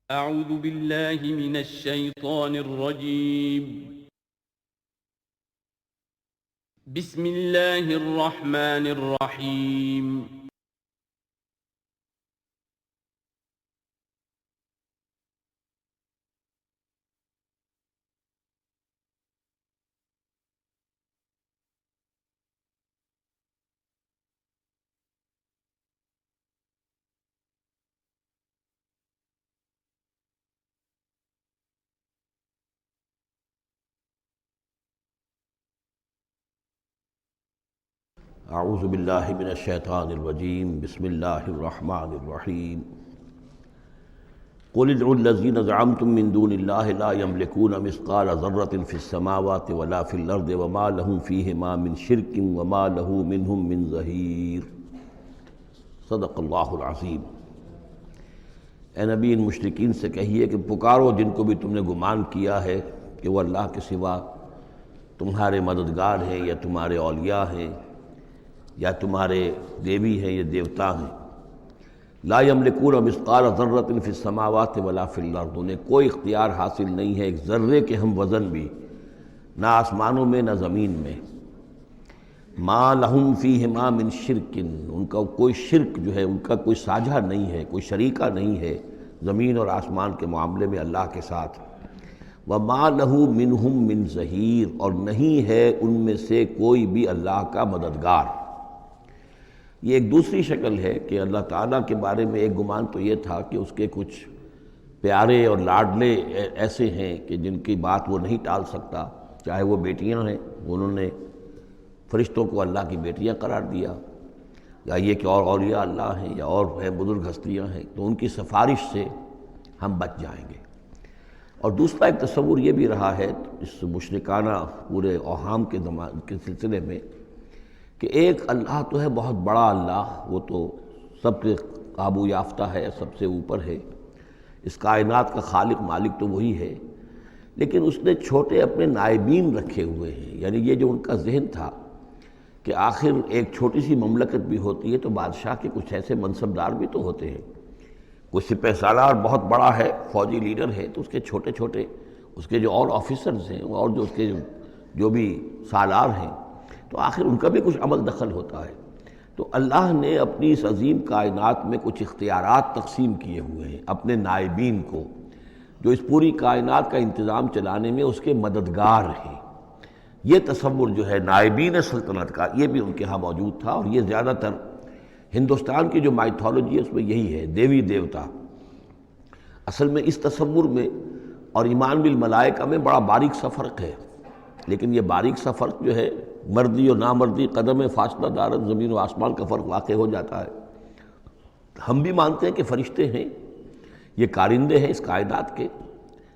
أعوذ بالله من الشيطان الرجيم. بسم الله الرحمن الرحيم. اعوذ باللہ من الشیطان الرجیم بسم اللہ الرحمن الرحیم قل ادعوا الذین زعمتم من دون اللہ لا یملکون مثقال ذرة فی السماوات ولا فی الارض وما لهم فیہما من شرک وما له منہم من ظہیر۔ صدق اللہ العظیم۔ اے نبی، ان مشرکین سے کہیے کہ پکارو جن کو بھی تم نے گمان کیا ہے کہ وہ اللہ کے سوا تمہارے مددگار ہیں یا تمہارے اولیاء ہیں یا تمہارے دیوی ہیں یا دیوتا ہیں۔ لا یملکون مثقال ذرۃ فی السماوات ولا فی الارض، انہیں کوئی اختیار حاصل نہیں ہے ایک ذرے کے ہم وزن بھی، نہ آسمانوں میں نہ زمین میں۔ ما لہم فیہما من شرک، ان کا کوئی شرک جو ہے، ان کا کوئی ساجھا نہیں ہے، کوئی شریکہ نہیں ہے زمین اور آسمان کے معاملے میں اللہ کے ساتھ۔ وما لہ منہم من ظہیر، اور نہیں ہے ان میں سے کوئی بھی اللہ کا مددگار۔ یہ ایک دوسری شکل ہے کہ اللہ تعالیٰ کے بارے میں ایک گمان تو یہ تھا کہ اس کے کچھ پیارے اور لاڈلے ایسے ہیں کہ جن کی بات وہ نہیں ٹال سکتا، چاہے وہ بیٹیاں ہیں، انہوں نے فرشتوں کو اللہ کی بیٹیاں قرار دیا، یا یہ کہ اور اولیاء اللہ ہیں یا اور ہیں بزرگ ہستیاں ہیں، تو ان کی سفارش سے ہم بچ جائیں گے۔ اور دوسرا ایک تصور یہ بھی رہا ہے اس مشرکانہ پورے اوہام کے سلسلے میں کہ ایک اللہ تو ہے بہت بڑا اللہ، وہ تو سب کے قابو یافتہ ہے، سب سے اوپر ہے، اس کائنات کا خالق مالک تو وہی ہے، لیکن اس نے چھوٹے اپنے نائبین رکھے ہوئے ہیں۔ یعنی یہ جو ان کا ذہن تھا کہ آخر ایک چھوٹی سی مملکت بھی ہوتی ہے تو بادشاہ کے کچھ ایسے منصبدار بھی تو ہوتے ہیں، کوئی سپہ سالار بہت بڑا ہے، فوجی لیڈر ہے، تو اس کے چھوٹے چھوٹے اس کے جو اور آفیسرز ہیں اور جو اس کے جو بھی سالار ہیں، تو آخر ان کا بھی کچھ عمل دخل ہوتا ہے۔ تو اللہ نے اپنی اس عظیم کائنات میں کچھ اختیارات تقسیم کیے ہوئے ہیں اپنے نائبین کو، جو اس پوری کائنات کا انتظام چلانے میں اس کے مددگار ہیں۔ یہ تصور جو ہے نائبین سلطنت کا، یہ بھی ان کے ہاں موجود تھا، اور یہ زیادہ تر ہندوستان کی جو مائتھولوجی ہے اس میں یہی ہے، دیوی دیوتا۔ اصل میں اس تصور میں اور ایمان بالملائکہ میں بڑا باریک سا فرق ہے، لیکن یہ باریک سا فرق جو ہے مردی اور نامردی قدم فاصلہ دارت زمین و آسمان کا فرق واقع ہو جاتا ہے۔ ہم بھی مانتے ہیں کہ فرشتے ہیں، یہ کارندے ہیں اس کائنات کے،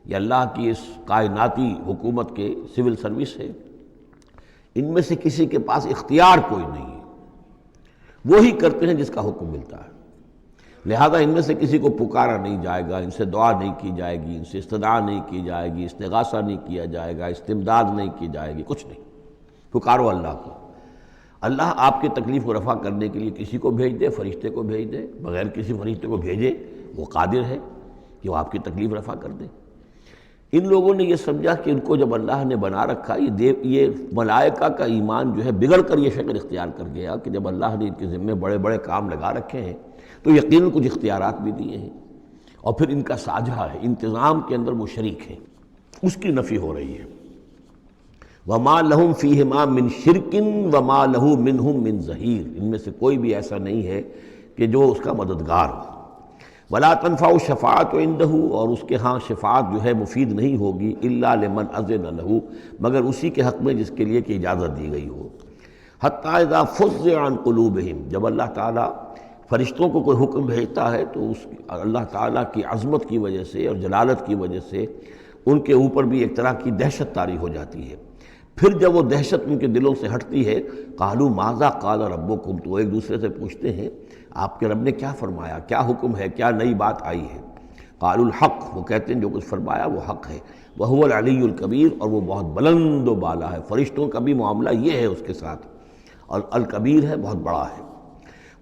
یہ اللہ کی اس کائناتی حکومت کے سول سروس ہے، ان میں سے کسی کے پاس اختیار کوئی نہیں ہے، وہی کرتے ہیں جس کا حکم ملتا ہے، لہذا ان میں سے کسی کو پکارا نہیں جائے گا، ان سے دعا نہیں کی جائے گی، ان سے استدعا نہیں کی جائے گی، استغاثہ نہیں کیا جائے گا، استمداد نہیں کی جائے گی، کچھ نہیں۔ پکارو اللہ کو، اللہ آپ کی تکلیف کو رفع کرنے کے لیے کسی کو بھیج دے، فرشتے کو بھیج دے، بغیر کسی فرشتے کو بھیجے وہ قادر ہے کہ وہ آپ کی تکلیف رفع کر دے۔ ان لوگوں نے یہ سمجھا کہ ان کو جب اللہ نے بنا رکھا، یہ ملائکہ کا ایمان جو ہے بگڑ کر یہ شکل اختیار کر گیا کہ جب اللہ نے ان کے ذمے بڑے بڑے کام لگا رکھے ہیں تو یقیناً کچھ اختیارات بھی دیے ہیں، اور پھر ان کا ساجھا ہے، انتظام کے اندر وہ شریک ہیں، اس کی نفی ہو رہی ہے۔ وما لہم فیہما من شرک وما لہ منہم من ظہیر، ان میں سے کوئی بھی ایسا نہیں ہے کہ جو اس کا مددگار ہو۔ ولا تنفع الشفاعۃ عندہ، اور اس کے ہاں شفاعت جو ہے مفید نہیں ہوگی الا لمن اذن لہ، مگر اسی کے حق میں جس کے لیے کہ اجازت دی گئی ہو۔ حتی اذا فزع عن قلوبہم، جب اللہ تعالیٰ فرشتوں کو کوئی حکم بھیجتا ہے تو اس اللہ تعالیٰ کی عظمت کی وجہ سے اور جلالت کی وجہ سے ان کے اوپر بھی ایک طرح کی دہشت طاری ہو جاتی ہے۔ پھر جب وہ دہشت ان کے دلوں سے ہٹتی ہے، قالوا ماذا قال ربکم، تو ایک دوسرے سے پوچھتے ہیں آپ کے رب نے کیا فرمایا، کیا حکم ہے، کیا نئی بات آئی ہے۔ قالوا الحق، وہ کہتے ہیں جو کچھ فرمایا وہ حق ہے، وہو العلی الکبیر، اور وہ بہت بلند و بالا ہے، فرشتوں کا بھی معاملہ یہ ہے اس کے ساتھ، اور الکبیر ہے، بہت بڑا ہے۔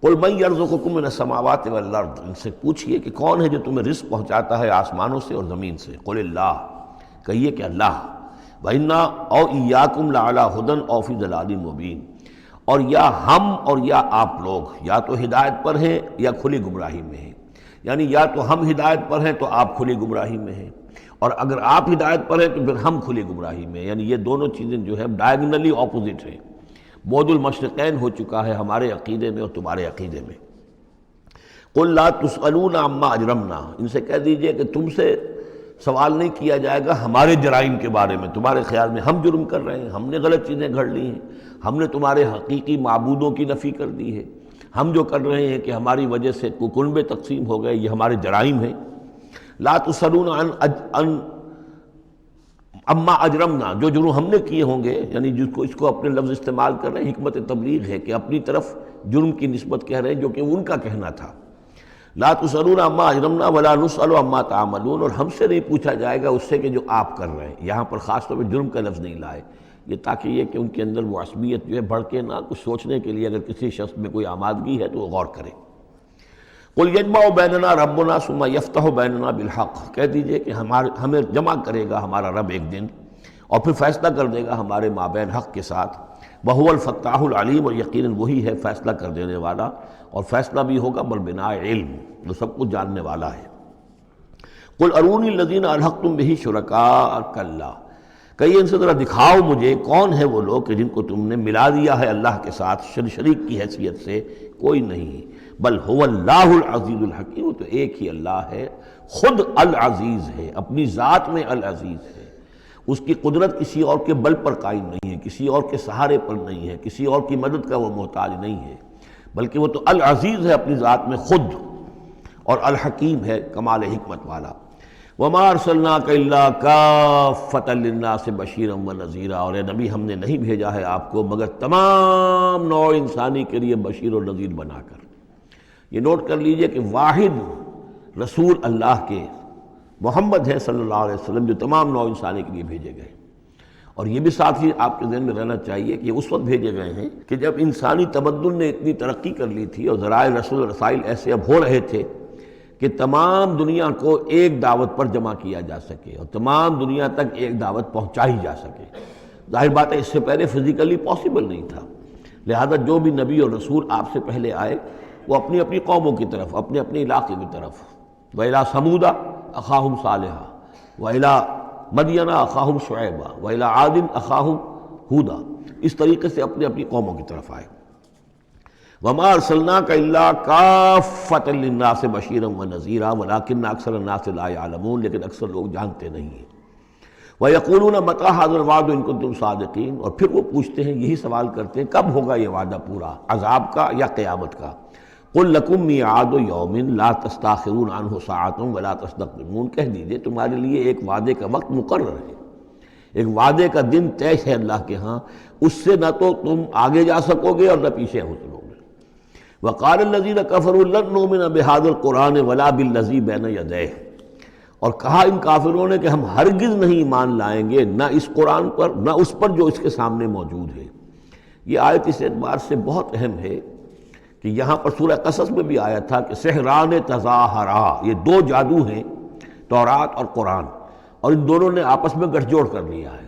قل من یرزقکم من السماوات والارض، ان سے پوچھئے کہ کون ہے جو تمہیں رزق پہنچاتا ہے آسمانوں سے اور زمین سے؟ قل اللہ، کہیے کہ اللہ۔ وَإِنَّا أَوْ إِيَّاكُمْ لَعَلَىٰ هُدًى أَوْ فِي ضَلَالٍ مُبِينٍ، اور یا ہم اور یا آپ لوگ یا تو ہدایت پر ہیں یا کھلی گمراہی میں ہیں، یعنی یا تو ہم ہدایت پر ہیں تو آپ کھلی گمراہی میں ہیں، اور اگر آپ ہدایت پر ہیں تو پھر ہم کھلی گمراہی میں ہیں، یعنی یہ دونوں چیزیں جو ہے ڈائیگنلی اپوزٹ ہیں۔ بعد المشرقین ہو چکا ہے ہمارے عقیدے میں اور تمہارے عقیدے میں۔ قل لا تسألون عما اجرمنا، ان سے کہہ دیجئے کہ تم سے سوال نہیں کیا جائے گا ہمارے جرائم کے بارے میں، تمہارے خیال میں ہم جرم کر رہے ہیں، ہم نے غلط چیزیں گھڑ لی ہیں، ہم نے تمہارے حقیقی معبودوں کی نفی کر دی ہے، ہم جو کر رہے ہیں کہ ہماری وجہ سے کنبے تقسیم ہو گئے، یہ ہمارے جرائم ہیں۔ لا تسألون عن اما اجرمنا، جو جرم ہم نے کیے ہوں گے، یعنی جس کو اس کو اپنے لفظ استعمال کر رہے ہیں، حکمت تبلیغ ہے کہ اپنی طرف جرم کی نسبت کہہ رہے ہیں جو کہ ان کا کہنا تھا۔ لا تسألون عما اجرمنا ولا نسأل عما تعملون، اور ہم سے نہیں پوچھا جائے گا اس سے کہ جو آپ کر رہے ہیں۔ یہاں پر خاص طور پہ جرم کا لفظ نہیں لائے، یہ تاکہ یہ کہ ان کے اندر وہ عصبیت جو ہے بڑھ نہ، کچھ سوچنے کے لیے اگر کسی شخص میں کوئی آمادگی ہے تو وہ غور کرے۔ قل یجمع بیننا ربنا ثم یفتح بیننا بالحق، کہہ دیجئے کہ ہمیں جمع کرے گا ہمارا رب ایک دن اور پھر فیصلہ کر دے گا ہمارے مابین حق کے ساتھ۔ وہو الفتاح العلیم، اور یقیناً وہی ہے فیصلہ کر دینے والا، اور فیصلہ بھی ہوگا بالبناء علم، جو سب کچھ جاننے والا ہے۔ قل ارونی الذین الحقتم بہ شرکاء کلا، کہیے ان سے ذرا دکھاؤ مجھے کون ہے وہ لوگ کہ جن کو تم نے ملا دیا ہے اللہ کے ساتھ شریک کی حیثیت سے، کوئی نہیں۔ بل هو اللہ العزیز الحکیم، وہ تو ایک ہی اللہ ہے، خود العزیز ہے، اپنی ذات میں العزیز ہے، اس کی قدرت کسی اور کے بل پر قائم نہیں ہے، کسی اور کے سہارے پر نہیں ہے، کسی اور کی مدد کا وہ محتاج نہیں ہے، بلکہ وہ تو العزیز ہے اپنی ذات میں خود، اور الحکیم ہے کمال حکمت والا۔ وما ارسلناک الا کافۃ للناس بشیرا ونذیرا، اور اے نبی ہم نے نہیں بھیجا ہے آپ کو مگر تمام نوع انسانی کے لیے بشیر و نذیر بنا کر۔ یہ نوٹ کر لیجئے کہ واحد رسول اللہ کے محمد ہے صلی اللہ علیہ وسلم جو تمام نوع انسانی کے لیے بھیجے گئے، اور یہ بھی ساتھ ہی آپ کے ذہن میں رہنا چاہیے کہ اس وقت بھیجے گئے ہیں کہ جب انسانی تمدن نے اتنی ترقی کر لی تھی اور ذرائع رسول رسائل ایسے اب ہو رہے تھے کہ تمام دنیا کو ایک دعوت پر جمع کیا جا سکے اور تمام دنیا تک ایک دعوت پہنچائی جا سکے۔ ظاہر بات ہے اس سے پہلے فزیکلی پاسبل نہیں تھا، لہذا جو بھی نبی اور رسول آپ سے پہلے آئے وہ اپنی اپنی قوموں کی طرف، اپنے اپنے علاقے کی طرف، وَإِلَىٰ ثَمُودَ أَخَاهُمْ صَالِحًا وَإِلَىٰ مَدْيَنَ أَخَاهُمْ شُعَيْبًا وَإِلَىٰ عَادٍ أَخَاهُمْ هُودًا، اس طریقے سے اپنی اپنی قوموں کی طرف آئے۔ وَمَا أَرْسَلْنَاكَ إِلَّا كَافَّةً لِلنَّاسِ بَشِيرًا وَنَذِيرًا وَلَٰكِنَّ أَكْثَرَ النَّاسِ لَا يَعْلَمُونَ، لیکن اکثر لوگ جانتے نہیں ہیں۔ وَيَقُولُونَ مَتَىٰ هَٰذَا الْوَعْدُ إِن كُنتُمْ صَادِقِينَ، اور پھر وہ پوچھتے ہیں، یہی سوال کرتے ہیں کب ہوگا یہ وعدہ پورا، عذاب کا یا قیامت کا۔ قُل لَكُم مِّيعَادُ يَوْمٍ لَا تَسْتَأْخِرُونَ عَنْهُ سَاعَةٌ وَلَا تَسْتَقْدِمُونَ، کہہ دیجئے تمہارے لیے ایک وعدے کا وقت مقرر ہے، ایک وعدے کا دن طے ہے اللہ کے ہاں، اس سے نہ تو تم آگے جا سکو گے اور نہ پیچھے ہو سکو گے۔ وَقَالَ الَّذِينَ كَفَرُوا لَن نُّؤْمِنَ بِهَٰذَا الْقُرْآنِ وَلَا بِالَّذِي بَيْنَ يَدَيْهِ، اور کہا ان کافروں نے کہ ہم ہرگز نہیں ایمان لائیں گے نہ اس قرآن پر نہ اس پر جو اس کے سامنے موجود ہے۔ یہ آیت اس اعتبار سے بہت اہم ہے کہ یہاں پر سورہ قصص میں بھی آیا تھا کہ سحران تظاہرا، یہ دو جادو ہیں تورات اور قرآن، اور ان دونوں نے آپس میں گٹھ جوڑ کر لیا ہے۔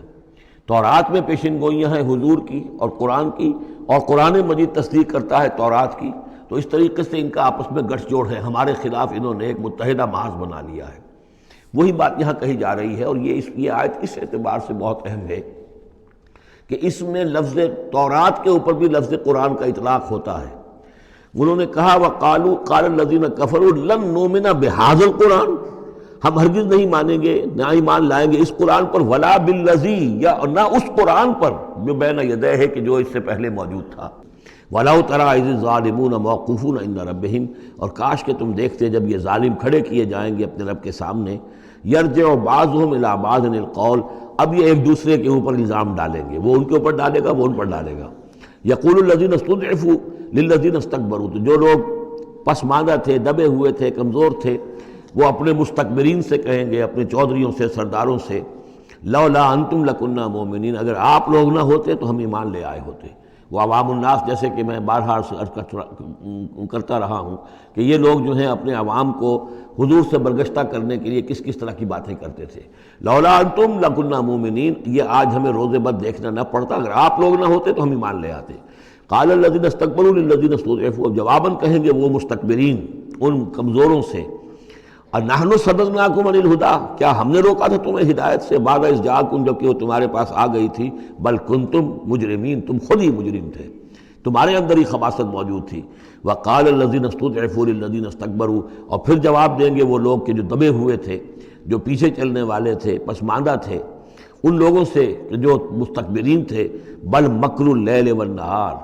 تورات میں پیشن گوئیاں ہیں حضور کی اور قرآن کی، اور قرآن مجید تصدیق کرتا ہے تورات کی، تو اس طریقے سے ان کا آپس میں گٹھ جوڑ ہے، ہمارے خلاف انہوں نے ایک متحدہ محاذ بنا لیا ہے۔ وہی بات یہاں کہی جا رہی ہے، اور یہ آیت اس اعتبار سے بہت اہم ہے کہ اس میں لفظ تورات کے اوپر بھی لفظ قرآن کا اطلاق ہوتا ہے۔ انہوں نے کہا وَقَالُوا قَالَ الَّذِينَ كَفَرُوا لَن نُّؤْمِنَ بِهَٰذَا الْقُرْآنِ، ہم ہرگز نہیں مانیں گے نہ ایمان لائیں گے اس قرآن پر، ولا بالذی، یا نہ اس قرآن پر جو بین یدیہ ہے کہ جو اس سے پہلے موجود تھا۔ وَلَوْ تَرَىٰ إِذِ الظَّالِمُونَ مَوْقُوفُونَ عِندَ رَبِّهِمْ، اور کاش کہ تم دیکھتے جب یہ ظالم کھڑے کیے جائیں گے اپنے رب کے سامنے، يَرْجِعُ بَعْضُهُمْ إِلَىٰ بَعْضٍ الْقَوْلَ، اب یہ ایک دوسرے کے اوپر الزام ڈالیں گے، وہ ان کے اوپر ڈالے گا وہ ان پر ڈالے گا۔ يَقُولُ الَّذِينَ اسْتُضْعِفُوا لِلَّذِينَ اسْتَكْبَرُوا، تو جو لوگ پسماندہ تھے، دبے ہوئے تھے، کمزور تھے، وہ اپنے مستکبرین سے کہیں گے، اپنے چودھریوں سے، سرداروں سے، لولا انتم لکنا مومنین، اگر آپ لوگ نہ ہوتے تو ہم ایمان لے آئے ہوتے۔ وہ عوام الناس، جیسے کہ میں بارہا کرتا رہا ہوں کہ یہ لوگ جو ہیں اپنے عوام کو حضور سے برگشتہ کرنے کے لیے کس کس طرح کی باتیں کرتے تھے. لولا انتم لکنا مومنین، یہ آج ہمیں روز بد دیکھنا نہ پڑتا، اگر آپ لوگ نہ ہوتے تو ہم ایمان لے آتے. قال الذین استکبروا للذین استضعفوا، جواباً کہیں گے وہ مستکبرین ان کمزوروں سے، نحن صددناکم عن الہدی، کیا ہم نے روکا تھا تمہیں ہدایت سے، بعد اذ جاءکم، جبکہ وہ تمہارے پاس آ گئی تھی، بل کنتم مجرمین، تم خود ہی مجرم تھے، تمہارے اندر ہی خباثت موجود تھی. وقال الذین استضعفوا للذین استکبروا، اور پھر جواب دیں گے وہ لوگ کہ جو دبے ہوئے تھے، جو پیچھے چلنے والے تھے، پسماندہ تھے، ان لوگوں سے جو مستکبرین تھے، بل مکر اللیل والنہار،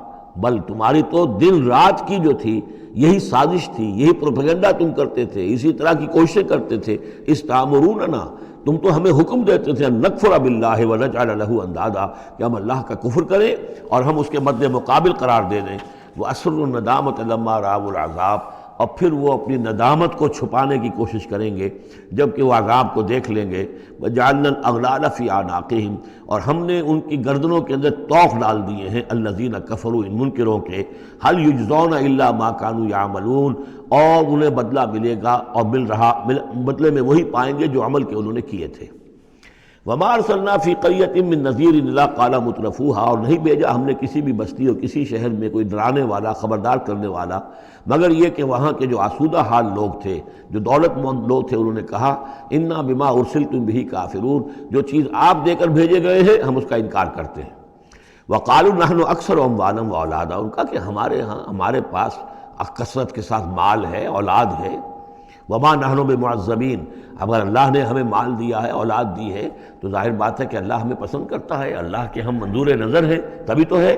بل تمہاری تو دن رات کی جو تھی یہی سازش تھی، یہی پروپیگنڈا تم کرتے تھے، اسی طرح کی کوششیں کرتے تھے. استامروننا، تم تو ہمیں حکم دیتے تھے، ان نکفر باللہ ونجعل لہ اندادا، کہ ہم اللہ کا کفر کریں اور ہم اس کے مد مقابل قرار دے دیں. واسروا الندامۃ لما رأوا العذاب، اور پھر وہ اپنی ندامت کو چھپانے کی کوشش کریں گے جب کہ وہ عذاب کو دیکھ لیں گے. وجعلنا الاغلال فی اعناقہم، اور ہم نے ان کی گردنوں کے اندر طوق ڈال دیے ہیں، الذین کفروا، ان منکروں کے، هل یجزون الا ما كانوا یعملون، اور انہیں بدلہ ملے گا اور مل رہا، بدلے میں وہی پائیں گے جو عمل کے انہوں نے کیے تھے. وما ارسلنا فی قریۃ من نذیر الا قال مترفوها، اور نہیں بھیجا ہم نے کسی بھی بستی اور کسی شہر میں کوئی ڈرانے والا، خبردار کرنے والا، مگر یہ کہ وہاں کے جو آسودہ حال لوگ تھے، جو دولت مند لوگ تھے، انہوں نے کہا انا بما ارسلتم بہ کافرون، جو چیز آپ دے کر بھیجے گئے ہیں ہم اس کا انکار کرتے ہیں. وقالوا نحن اکثر اموالا واولادا، ان کا کہ ہمارے ہاں، ہمارے پاس کثرت کے ساتھ مال ہے، اولاد ہے. وما نحن بمعذبین، اگر اللہ نے ہمیں مال دیا ہے، اولاد دی ہے، تو ظاہر بات ہے کہ اللہ ہمیں پسند کرتا ہے، اللہ کے ہم منظور نظر ہیں تبھی تو ہے،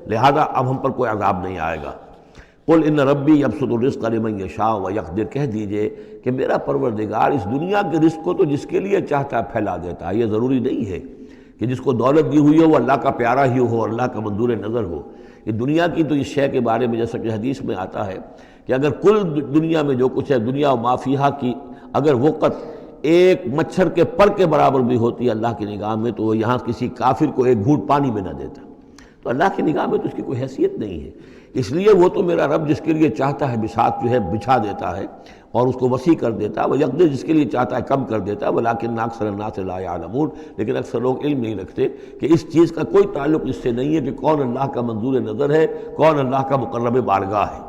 لہذا اب ہم پر کوئی عذاب نہیں آئے گا. قل ان ربی یبسط الرزق لمن یشاء ویقدر، کہہ دیجئے کہ میرا پروردگار اس دنیا کے رزق کو تو جس کے لیے چاہتا ہے پھیلا دیتا ہے. یہ ضروری نہیں ہے کہ جس کو دولت دی ہوئی ہو وہ اللہ کا پیارا ہی ہو، اللہ کا منظور نظر ہو. یہ دنیا کی تو اس شے کے بارے میں جیسا کہ حدیث میں آتا ہے کہ اگر کل دنیا میں جو کچھ ہے، دنیا و ما فیہا کی اگر وقت ایک مچھر کے پر کے برابر بھی ہوتی ہے اللہ کی نگاہ میں، تو وہ یہاں کسی کافر کو ایک گھونٹ پانی میں نہ دیتا. تو اللہ کی نگاہ میں تو اس کی کوئی حیثیت نہیں ہے. اس لیے وہ تو میرا رب جس کے لیے چاہتا ہے بساط جو ہے بچھا دیتا ہے اور اس کو وسیع کر دیتا ہے، وہ یقدر جس کے لیے چاہتا ہے کم کر دیتا ہے. ولیکن اکثر الناس لا یعلمون، لیکن اکثر لوگ علم نہیں رکھتے کہ اس چیز کا کوئی تعلق اس سے نہیں ہے کہ کون اللہ کا منظور نظر ہے، کون اللہ کا مقرب بارگاہ ہے.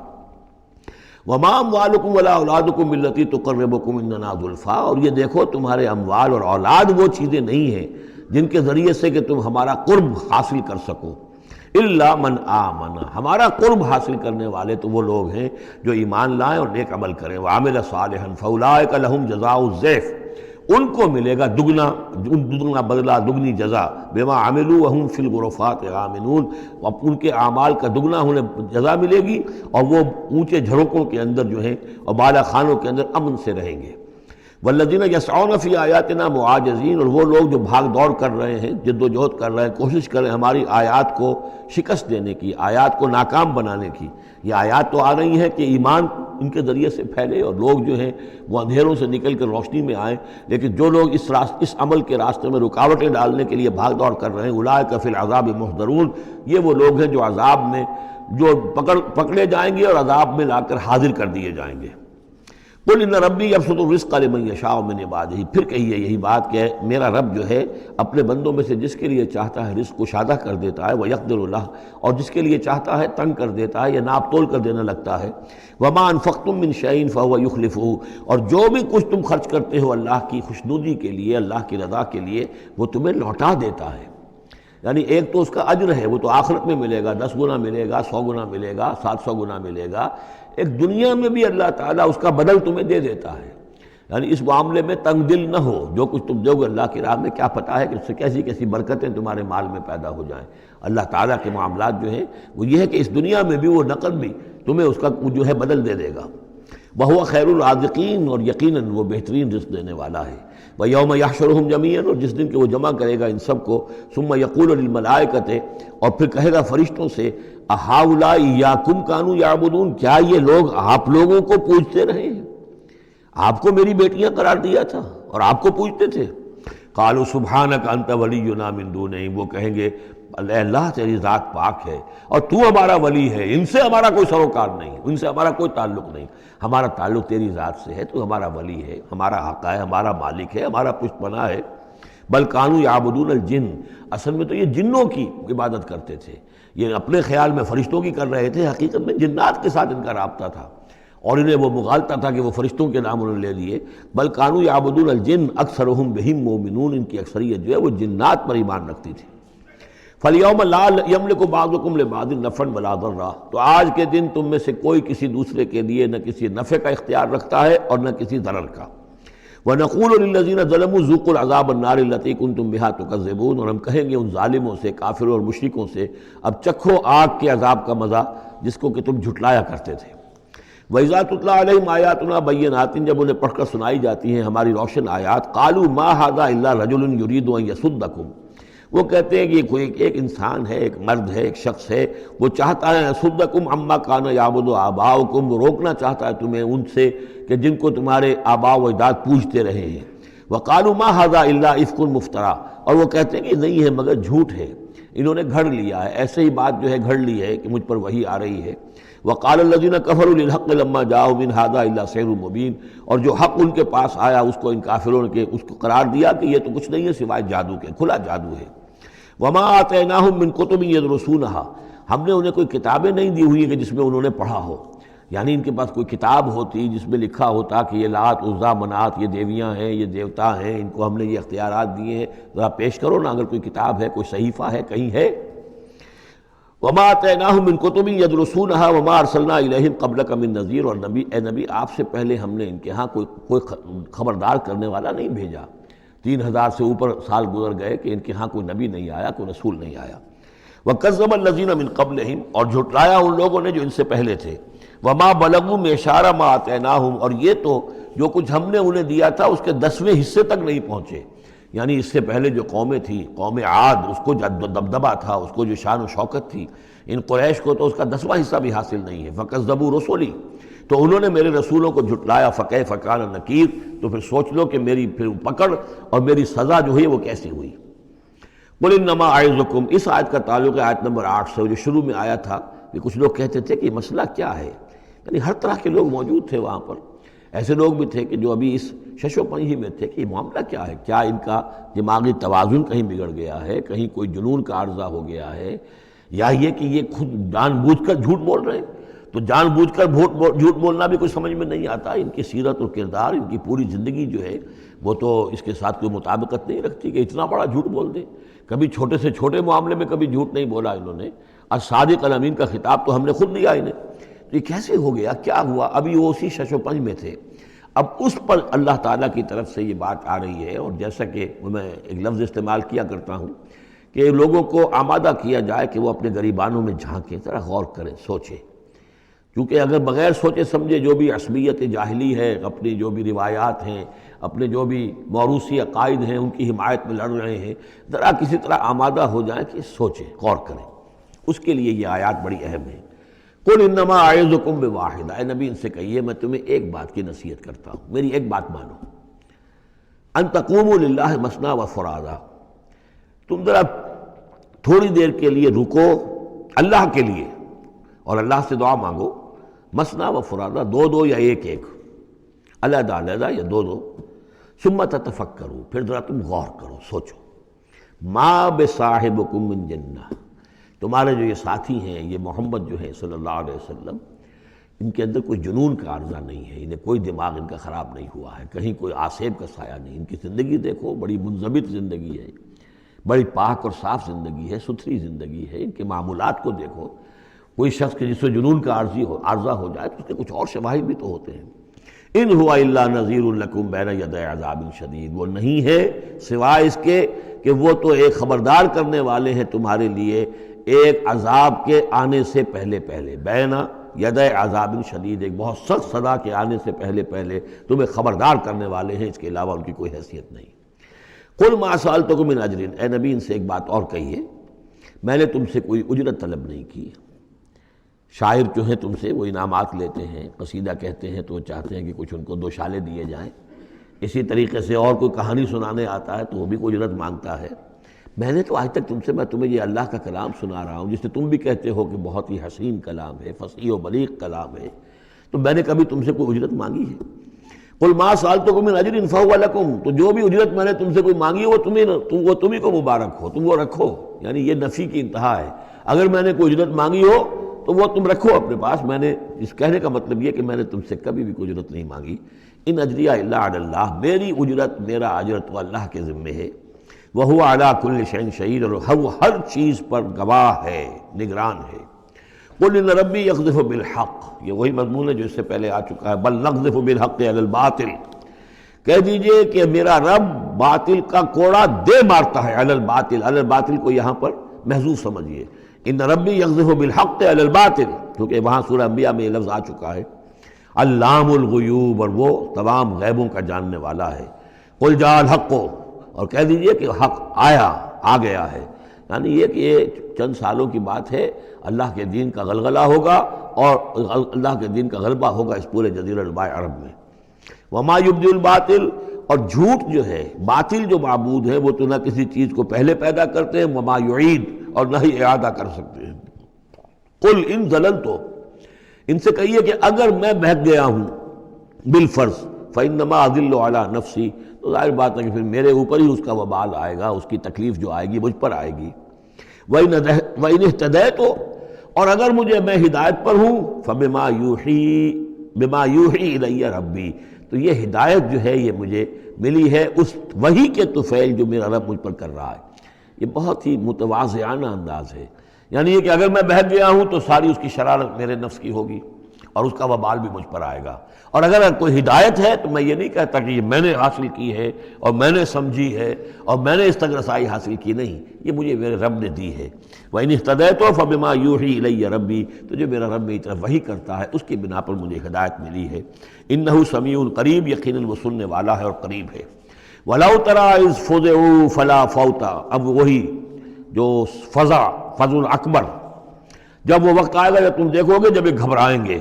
وما اموالکم ولا اولادکم بالتی تقربکم عندنا زلفیٰ، اور یہ دیکھو تمہارے اموال اور اولاد وہ چیزیں نہیں ہیں جن کے ذریعے سے کہ تم ہمارا قرب حاصل کر سکو. الا من آمن، ہمارا قرب حاصل کرنے والے تو وہ لوگ ہیں جو ایمان لائیں اور نیک عمل کریں. وعمل صالحا فاولئک لہم جزاء الضعف، ان کو ملے گا دگنا بدلہ، دگنی جزا. بما عملوا وهم فی الغرفات آمنون، ان کے اعمال کا دگنا انہیں جزا ملے گی اور وہ اونچے جھروکوں کے اندر جو ہیں اور بالا خانوں کے اندر امن سے رہیں گے. والذین یسعون فی آیاتنا معاجزین، اور وہ لوگ جو بھاگ دوڑ کر رہے ہیں، جد و جہد کر رہے ہیں، کوشش کر رہے ہیں ہماری آیات کو شکست دینے کی، آیات کو ناکام بنانے کی. یہ آیات تو آ رہی ہیں کہ ایمان ان کے ذریعے سے پھیلے اور لوگ جو ہیں وہ اندھیروں سے نکل کر روشنی میں آئیں، لیکن جو لوگ اس عمل کے راستے میں رکاوٹیں ڈالنے کے لیے بھاگ دوڑ کر رہے ہیں، اولئک فی العذاب محضرون، یہ وہ لوگ ہیں جو عذاب میں جو پکڑے جائیں گے اور عذاب میں لا کر حاضر کر دیے جائیں گے. قل ان ربی یبسط الرزق لمن یشاء من عبادہ، پھر کہیے یہی بات کہ میرا رب جو ہے اپنے بندوں میں سے جس کے لیے چاہتا ہے رزق کشادہ کر دیتا ہے، ویقدر لہ، اور جس کے لیے چاہتا ہے تنگ کر دیتا ہے یا ناپ تول کر دینے لگتا ہے. وما انفقتم من شیء فهو یخلفہ، اور جو بھی کچھ تم خرچ کرتے ہو اللہ کی خوشنودی کے لیے، اللہ کی رضا کے لیے، وہ تمہیں لوٹا دیتا ہے. یعنی ایک تو اس کا اجر ہے، وہ تو آخرت میں ملے گا، 10 گنا ملے گا، 100 گنا ملے گا، 700 گنا ملے گا. ایک دنیا میں بھی اللہ تعالیٰ اس کا بدل تمہیں دے دیتا ہے. یعنی اس معاملے میں تنگ دل نہ ہو، جو کچھ تم دو گے اللہ کی راہ میں کیا پتہ ہے کہ اس سے کیسی کیسی برکتیں تمہارے مال میں پیدا ہو جائیں. اللہ تعالیٰ کے معاملات جو ہیں وہ یہ ہے کہ اس دنیا میں بھی وہ نقد بھی تمہیں اس کا جو ہے بدل دے دے گا. وَهُوَ خَيْرُ الرَّازِقِينَ، اور یقیناً وہ بہترین رزق دینے والا ہے. وَيَوْمَ يَحْشُرُهُمْ جَمِيعًا، اور جس دن کہ وہ جمع کرے گا ان سب کو. ثُمَّ يَقُولُ لِلْمَلَائِكَةِ، اور پھر کہے گا فرشتوں سے، أَهَٰؤُلَاءِ إِيَّاكُمْ كَانُوا يَعْبُدُونَ، کیا یہ لوگ آپ لوگوں کو پوجتے رہے ہیں؟ آپ کو میری بیٹیاں قرار دیا تھا اور آپ کو پوجتے تھے. قالوا سبحانک انت ولینا من دونہم، وہ کہیں گے اللہ تیری ذات پاک ہے اور تو ہمارا ولی ہے، ان سے ہمارا کوئی سروکار نہیں، ان سے ہمارا کوئی تعلق نہیں، ہمارا تعلق تیری ذات سے ہے، تو ہمارا ولی ہے، ہمارا آقا ہے، ہمارا مالک ہے، ہمارا پشت پناہ ہے۔ بل کانوا یعبدون الجن، اصل میں تو یہ جنوں کی عبادت کرتے تھے، یہ اپنے خیال میں فرشتوں کی کر رہے تھے، حقیقت میں جنات کے ساتھ ان کا رابطہ تھا، اور انہیں وہ مغالطہ تھا کہ وہ فرشتوں کے نام انہوں نے لے لیے۔ بل کانوا یعبدون الجن اکثرهم بهم مؤمنون، ان کی اکثریت جو ہے وہ جنات پر ایمان رکھتی تھی۔ فَالْيَوْمَ لَا يَمْلِكُ بَعْضُكُمْ لِبَعْضٍ نَفْعًا وَلَا ضَرًّا، تو آج کے دن تم میں سے کوئی کسی دوسرے کے لیے نہ کسی نفع کا اختیار رکھتا ہے اور نہ کسی ضرر کا۔ وَنَقُولُ لِلَّذِينَ ظَلَمُوا ذُوقُوا الْعَذَابَ النَّارِ الَّتِي كُنتُم بِهَا تُكَذِّبُونَ، اور ہم کہیں گے ان ظالموں سے، کافروں اور مشرکوں سے، اب چکھو آگ کے عذاب کا مزہ جس کو کہ تم جھٹلایا کرتے تھے۔ وَإِذَا تُتْلَىٰ عَلَيْهِمْ آيَاتُنَا بَيِّنَاتٍ، جب انہیں پڑھ کر سنائی جاتی ہیں ہماری روشن آیات، قَالُوا مَا هَٰذَا إِلَّا رَجُلٌ يُرِيدُ أَن يَصُدَّكُمْ، وہ کہتے ہیں کہ یہ کوئی ایک انسان ہے، ایک مرد ہے، ایک شخص ہے، وہ چاہتا ہے يَصُدَّكُمْ عَمَّا كَانَ يَعْبُدُ آبَاؤُكُمْ، وہ روکنا چاہتا ہے تمہیں ان سے کہ جن کو تمہارے آباء و اجداد پوجتے رہے ہیں۔ وَقَالُوا مَا هَٰذَا إِلَّا إِفْكٌ مُفْتَرًى، اور وہ کہتے ہیں کہ نہیں ہے مگر جھوٹ ہے، انہوں نے گھڑ لیا ہے، ایسے ہی بات جو ہے گھڑ لی ہے کہ مجھ پر وحی آ رہی ہے۔ وَقَالَ الَّذِينَ كَفَرُوا لِلْحَقِّ لَمَّا جَاءَهُمْ إِنْ هَٰذَا إِلَّا سِحْرٌ مُّبِينٌ، اور جو حق ان کے پاس آیا اس کو ان کافروں نے اس کو قرار دیا کہ یہ تو کچھ نہیں ہے سوائے جادو کے، کھلا جادو ہے۔ وَمَا آتَيْنَاهُم مِّن كُتُبٍ يَدْرُسُونَهَا، ہم نے انہیں کوئی کتابیں نہیں دی ہوئی کہ جس میں انہوں نے پڑھا ہو، یعنی ان کے پاس کوئی کتاب ہوتی جس میں لکھا ہوتا کہ یہ لات عزا منات یہ دیویاں ہیں، یہ دیوتا ہیں، ان کو ہم نے یہ اختیارات دیے ہیں، ذرا پیش کرو نا، اگر کوئی کتاب ہے، کوئی صحیفہ ہے، کہیں ہے۔ وَمَا آتَيْنَاهُم مِّن كُتُبٍ يَدْرُسُونَهَا وَمَا أَرْسَلْنَا إِلَيْهِمْ قَبْلَكَ مِن نَذِيرٍ، اور نبی اے نبی آپ سے پہلے ہم نے ان کے ہاں کوئی خبردار کرنے والا نہیں بھیجا، 3000 سے اوپر سال گزر گئے کہ ان کے ہاں کوئی نبی نہیں آیا، کوئی رسول نہیں آیا۔ وَكَذَّبَ الَّذِينَ مِن قَبْلِهِمْ، اور جھٹلایا ان لوگوں نے جو ان سے پہلے تھے۔ وَمَا بَلَغُوا مِعْشَارَ مَا آتَيْنَاهُمْ، اور یہ تو جو کچھ ہم نے انہیں دیا تھا اس کے 10ویں حصے تک نہیں پہنچے، یعنی اس سے پہلے جو قومیں تھیں، قوم عاد، اس کو جو دبدبہ تھا، اس کو جو شان و شوکت تھی، ان قریش کو تو اس کا 10واں حصہ بھی حاصل نہیں ہے۔ فَكَذَّبُوا رُسُلِي، تو انہوں نے میرے رسولوں کو جھٹلایا، فَكَيْفَ كَانَ نَكِيرٌ، تو پھر سوچ لو کہ میری پھر پکڑ اور میری سزا جو ہے وہ کیسی ہوئی۔ قُلْ إِنَّمَا أَعِظُكُمْ، اس آیت کا تعلق ہے آیت نمبر 8 سے، جو شروع میں آیا تھا کہ کچھ لوگ کہتے تھے کہ یہ مسئلہ کیا ہے، یعنی ہر طرح کے لوگ موجود تھے وہاں پر، ایسے لوگ بھی تھے کہ جو ابھی اس شش و پنج ہی میں تھے کہ یہ معاملہ کیا ہے، کیا ان کا دماغی توازن کہیں بگڑ گیا ہے، کہیں کوئی جنون کا عارضہ ہو گیا ہے، یا یہ کہ یہ خود جان بوجھ کر جھوٹ بول رہے ہیں۔ تو جان بوجھ کر جھوٹ بولنا بھی کوئی سمجھ میں نہیں آتا، ان کی سیرت اور کردار، ان کی پوری زندگی جو ہے وہ تو اس کے ساتھ کوئی مطابقت نہیں رکھتی کہ اتنا بڑا جھوٹ بول دیں۔ کبھی چھوٹے سے چھوٹے معاملے میں کبھی جھوٹ نہیں بولا انہوں نے، الصادق الامین کا خطاب تو ہم نے خود دیا انہیں، تو یہ کیسے ہو گیا، کیا ہوا؟ ابھی وہ اسی شش و پنج میں تھے، اب اس پر اللہ تعالیٰ کی طرف سے یہ بات آ رہی ہے، اور جیسا کہ میں ایک لفظ استعمال کیا کرتا ہوں کہ لوگوں کو آمادہ کیا جائے کہ وہ اپنے گریبانوں میں جھانکیں، ذرا غور کریں، سوچیں، کیونکہ اگر بغیر سوچے سمجھے جو بھی عصبیت جاہلی ہے، اپنی جو بھی روایات ہیں، اپنے جو بھی موروثی عقائد ہیں ان کی حمایت میں لڑ رہے ہیں، ذرا کسی طرح آمادہ ہو جائیں کہ سوچیں، غور کریں، اس کے لیے یہ آیات بڑی اہم ہیں۔ قُلْ إِنَّمَا أَعِظُكُمْ بِوَاحِدَةٍ، اے نبی ان سے کہیے میں تمہیں ایک بات کی نصیحت کرتا ہوں، میری ایک بات مانو، أَن تَقُومُوا لِلَّهِ مَثْنَىٰ وَفُرَادَىٰ، تم ذرا تھوڑی دیر کے لیے رکو اللہ کے لیے اور اللہ سے دعا مانگو، مثنیٰ و فرادہ، دو دو یا ایک ایک، علیحدہ علیحدہ یا دو دو، ثم تتفکروا، پھر ذرا تم غور کرو، سوچو، ما بصاحبکم من جنہ، تمہارے جو یہ ساتھی ہیں، یہ محمد جو ہے صلی اللہ علیہ وسلم، ان کے اندر کوئی جنون کا عارضہ نہیں ہے، انہیں کوئی دماغ ان کا خراب نہیں ہوا ہے، کہیں کوئی آسیب کا سایہ نہیں، ان کی زندگی دیکھو، بڑی منضبط زندگی ہے، بڑی پاک اور صاف زندگی ہے، ستھری زندگی ہے، ان کے معمولات کو دیکھو، کوئی شخص کے جس سے جنون کا عارضہ ہو جائے تو اس کے کچھ اور شواہد بھی تو ہوتے ہیں۔ ان ہوا الا نذیر لکم بین یدی عذاب شدید، وہ نہیں ہے سوائے اس کے کہ وہ تو ایک خبردار کرنے والے ہیں تمہارے لیے ایک عذاب کے آنے سے پہلے پہلے، بین یدی عذاب شدید، ایک بہت سخت سزا کے آنے سے پہلے پہلے تمہیں خبردار کرنے والے ہیں، اس کے علاوہ ان کی کوئی حیثیت نہیں۔ قل ما سألتکم من اجر، اے نبی ان سے ایک بات اور کہیے، میں نے تم سے کوئی اجرت طلب نہیں کی۔ شاعر جو ہیں تم سے وہ انعامات لیتے ہیں، قصیدہ کہتے ہیں تو وہ چاہتے ہیں کہ کچھ ان کو دو شالے دیے جائیں، اسی طریقے سے اور کوئی کہانی سنانے آتا ہے تو وہ بھی کوئی اجرت مانگتا ہے۔ میں نے تو آج تک میں تمہیں یہ اللہ کا کلام سنا رہا ہوں جسے تم بھی کہتے ہو کہ بہت ہی حسین کلام ہے، فصیح و بلیغ کلام ہے، تو میں نے کبھی تم سے کوئی اجرت مانگی ہے؟ قل ما سألتکم من اجر فہو لکم، تو جو بھی اجرت میں نے تم سے کوئی مانگی ہے وہ تمہیں کو مبارک ہو، تم وہ رکھو. یعنی یہ نفی کی انتہا ہے. اگر میں نے کوئی اجرت مانگی ہو تو وہ تم رکھو اپنے پاس. میں نے اس کہنے کا مطلب یہ کہ میں نے تم سے کبھی بھی کوئی اجرت نہیں مانگی. ان اجریہ الا علی اللہ، میری اجرت میرا اجر تو اللہ کے ذمے ہے. وہو علی کل شیء شہید، اور وہ ہر چیز پر گواہ ہے، نگران ہے. قل ان ربی یقذف بالحق، یہ وہی مضمون ہے جو اس سے پہلے آ چکا ہے. بل نقذف بالحق علی الباطل، کہہ دیجئے کہ میرا رب باطل کا کوڑا دے مارتا ہے. علی الباطل، علی الباطل کو یہاں پر محذوف سمجھیے. ان ربی یقذف بالحق علی الباطل، کیونکہ وہاں سورہ انبیاء میں یہ لفظ آ چکا ہے. علام الغیوب، اور وہ تمام غیبوں کا جاننے والا ہے. قل جاء الحق، اور کہہ دیجئے کہ حق آ گیا ہے. یعنی یہ کہ یہ چند سالوں کی بات ہے، اللہ کے دین کا غلغلہ ہوگا اور اللہ کے دین کا غلبہ ہوگا اس پورے جزیرہ نماء عرب میں. وما یبدی الباطل، اور جھوٹ جو ہے، باطل جو معبود ہے وہ تو نہ کسی چیز کو پہلے پیدا کرتے ہیں، وما یعید، اور نہ ہی اعادہ کر سکتے ہیں. قل ان ضللت، ان سے کہیے کہ اگر میں بہک گیا ہوں بالفرض، فانما اضل علی نفسی، تو ظاہر بات ہے کہ پھر میرے اوپر ہی اس کا وبال آئے گا، اس کی تکلیف جو آئے گی مجھ پر آئے گی. وَإِنِ اهْتَدَيْتُ، اور اگر میں ہدایت پر ہوں، فَبِمَا يُوحِي إِلَيَّ رَبِّي، تو یہ ہدایت جو ہے یہ مجھے ملی ہے اس وحی کے طفیل جو میرا رب مجھ پر کر رہا ہے. یہ بہت ہی متواضعانہ انداز ہے. یعنی یہ کہ اگر میں بہک گیا ہوں تو ساری اس کی شرارت میرے نفس کی ہوگی اور اس کا وبال بھی مجھ پر آئے گا. اور اگر کوئی ہدایت ہے تو میں یہ نہیں کہتا کہ یہ میں نے حاصل کی ہے اور میں نے سمجھی ہے اور میں نے اس تک رسائی حاصل کی، نہیں، یہ مجھے میرے رب نے دی ہے. وَإِنِ اهْتَدَيْتُ فَبِمَا يُوحِي إِلَيَّ رَبِّي، تو جو میرا رب میری طرف وحی کرتا ہے اس کی بنا پر مجھے ہدایت ملی ہے. إِنَّهُ سَمِيعٌ قریب، یقیناً وہ سننے والا ہے اور قریب ہے. وَلَوْ تَرَىٰ إِذْ فُزِعُوا فَلَا فَوْتَ، اب وہی جو فضا اکبر، جب وہ وقت آئے گا جب تم دیکھو گے جب یہ گھبرائیں گے.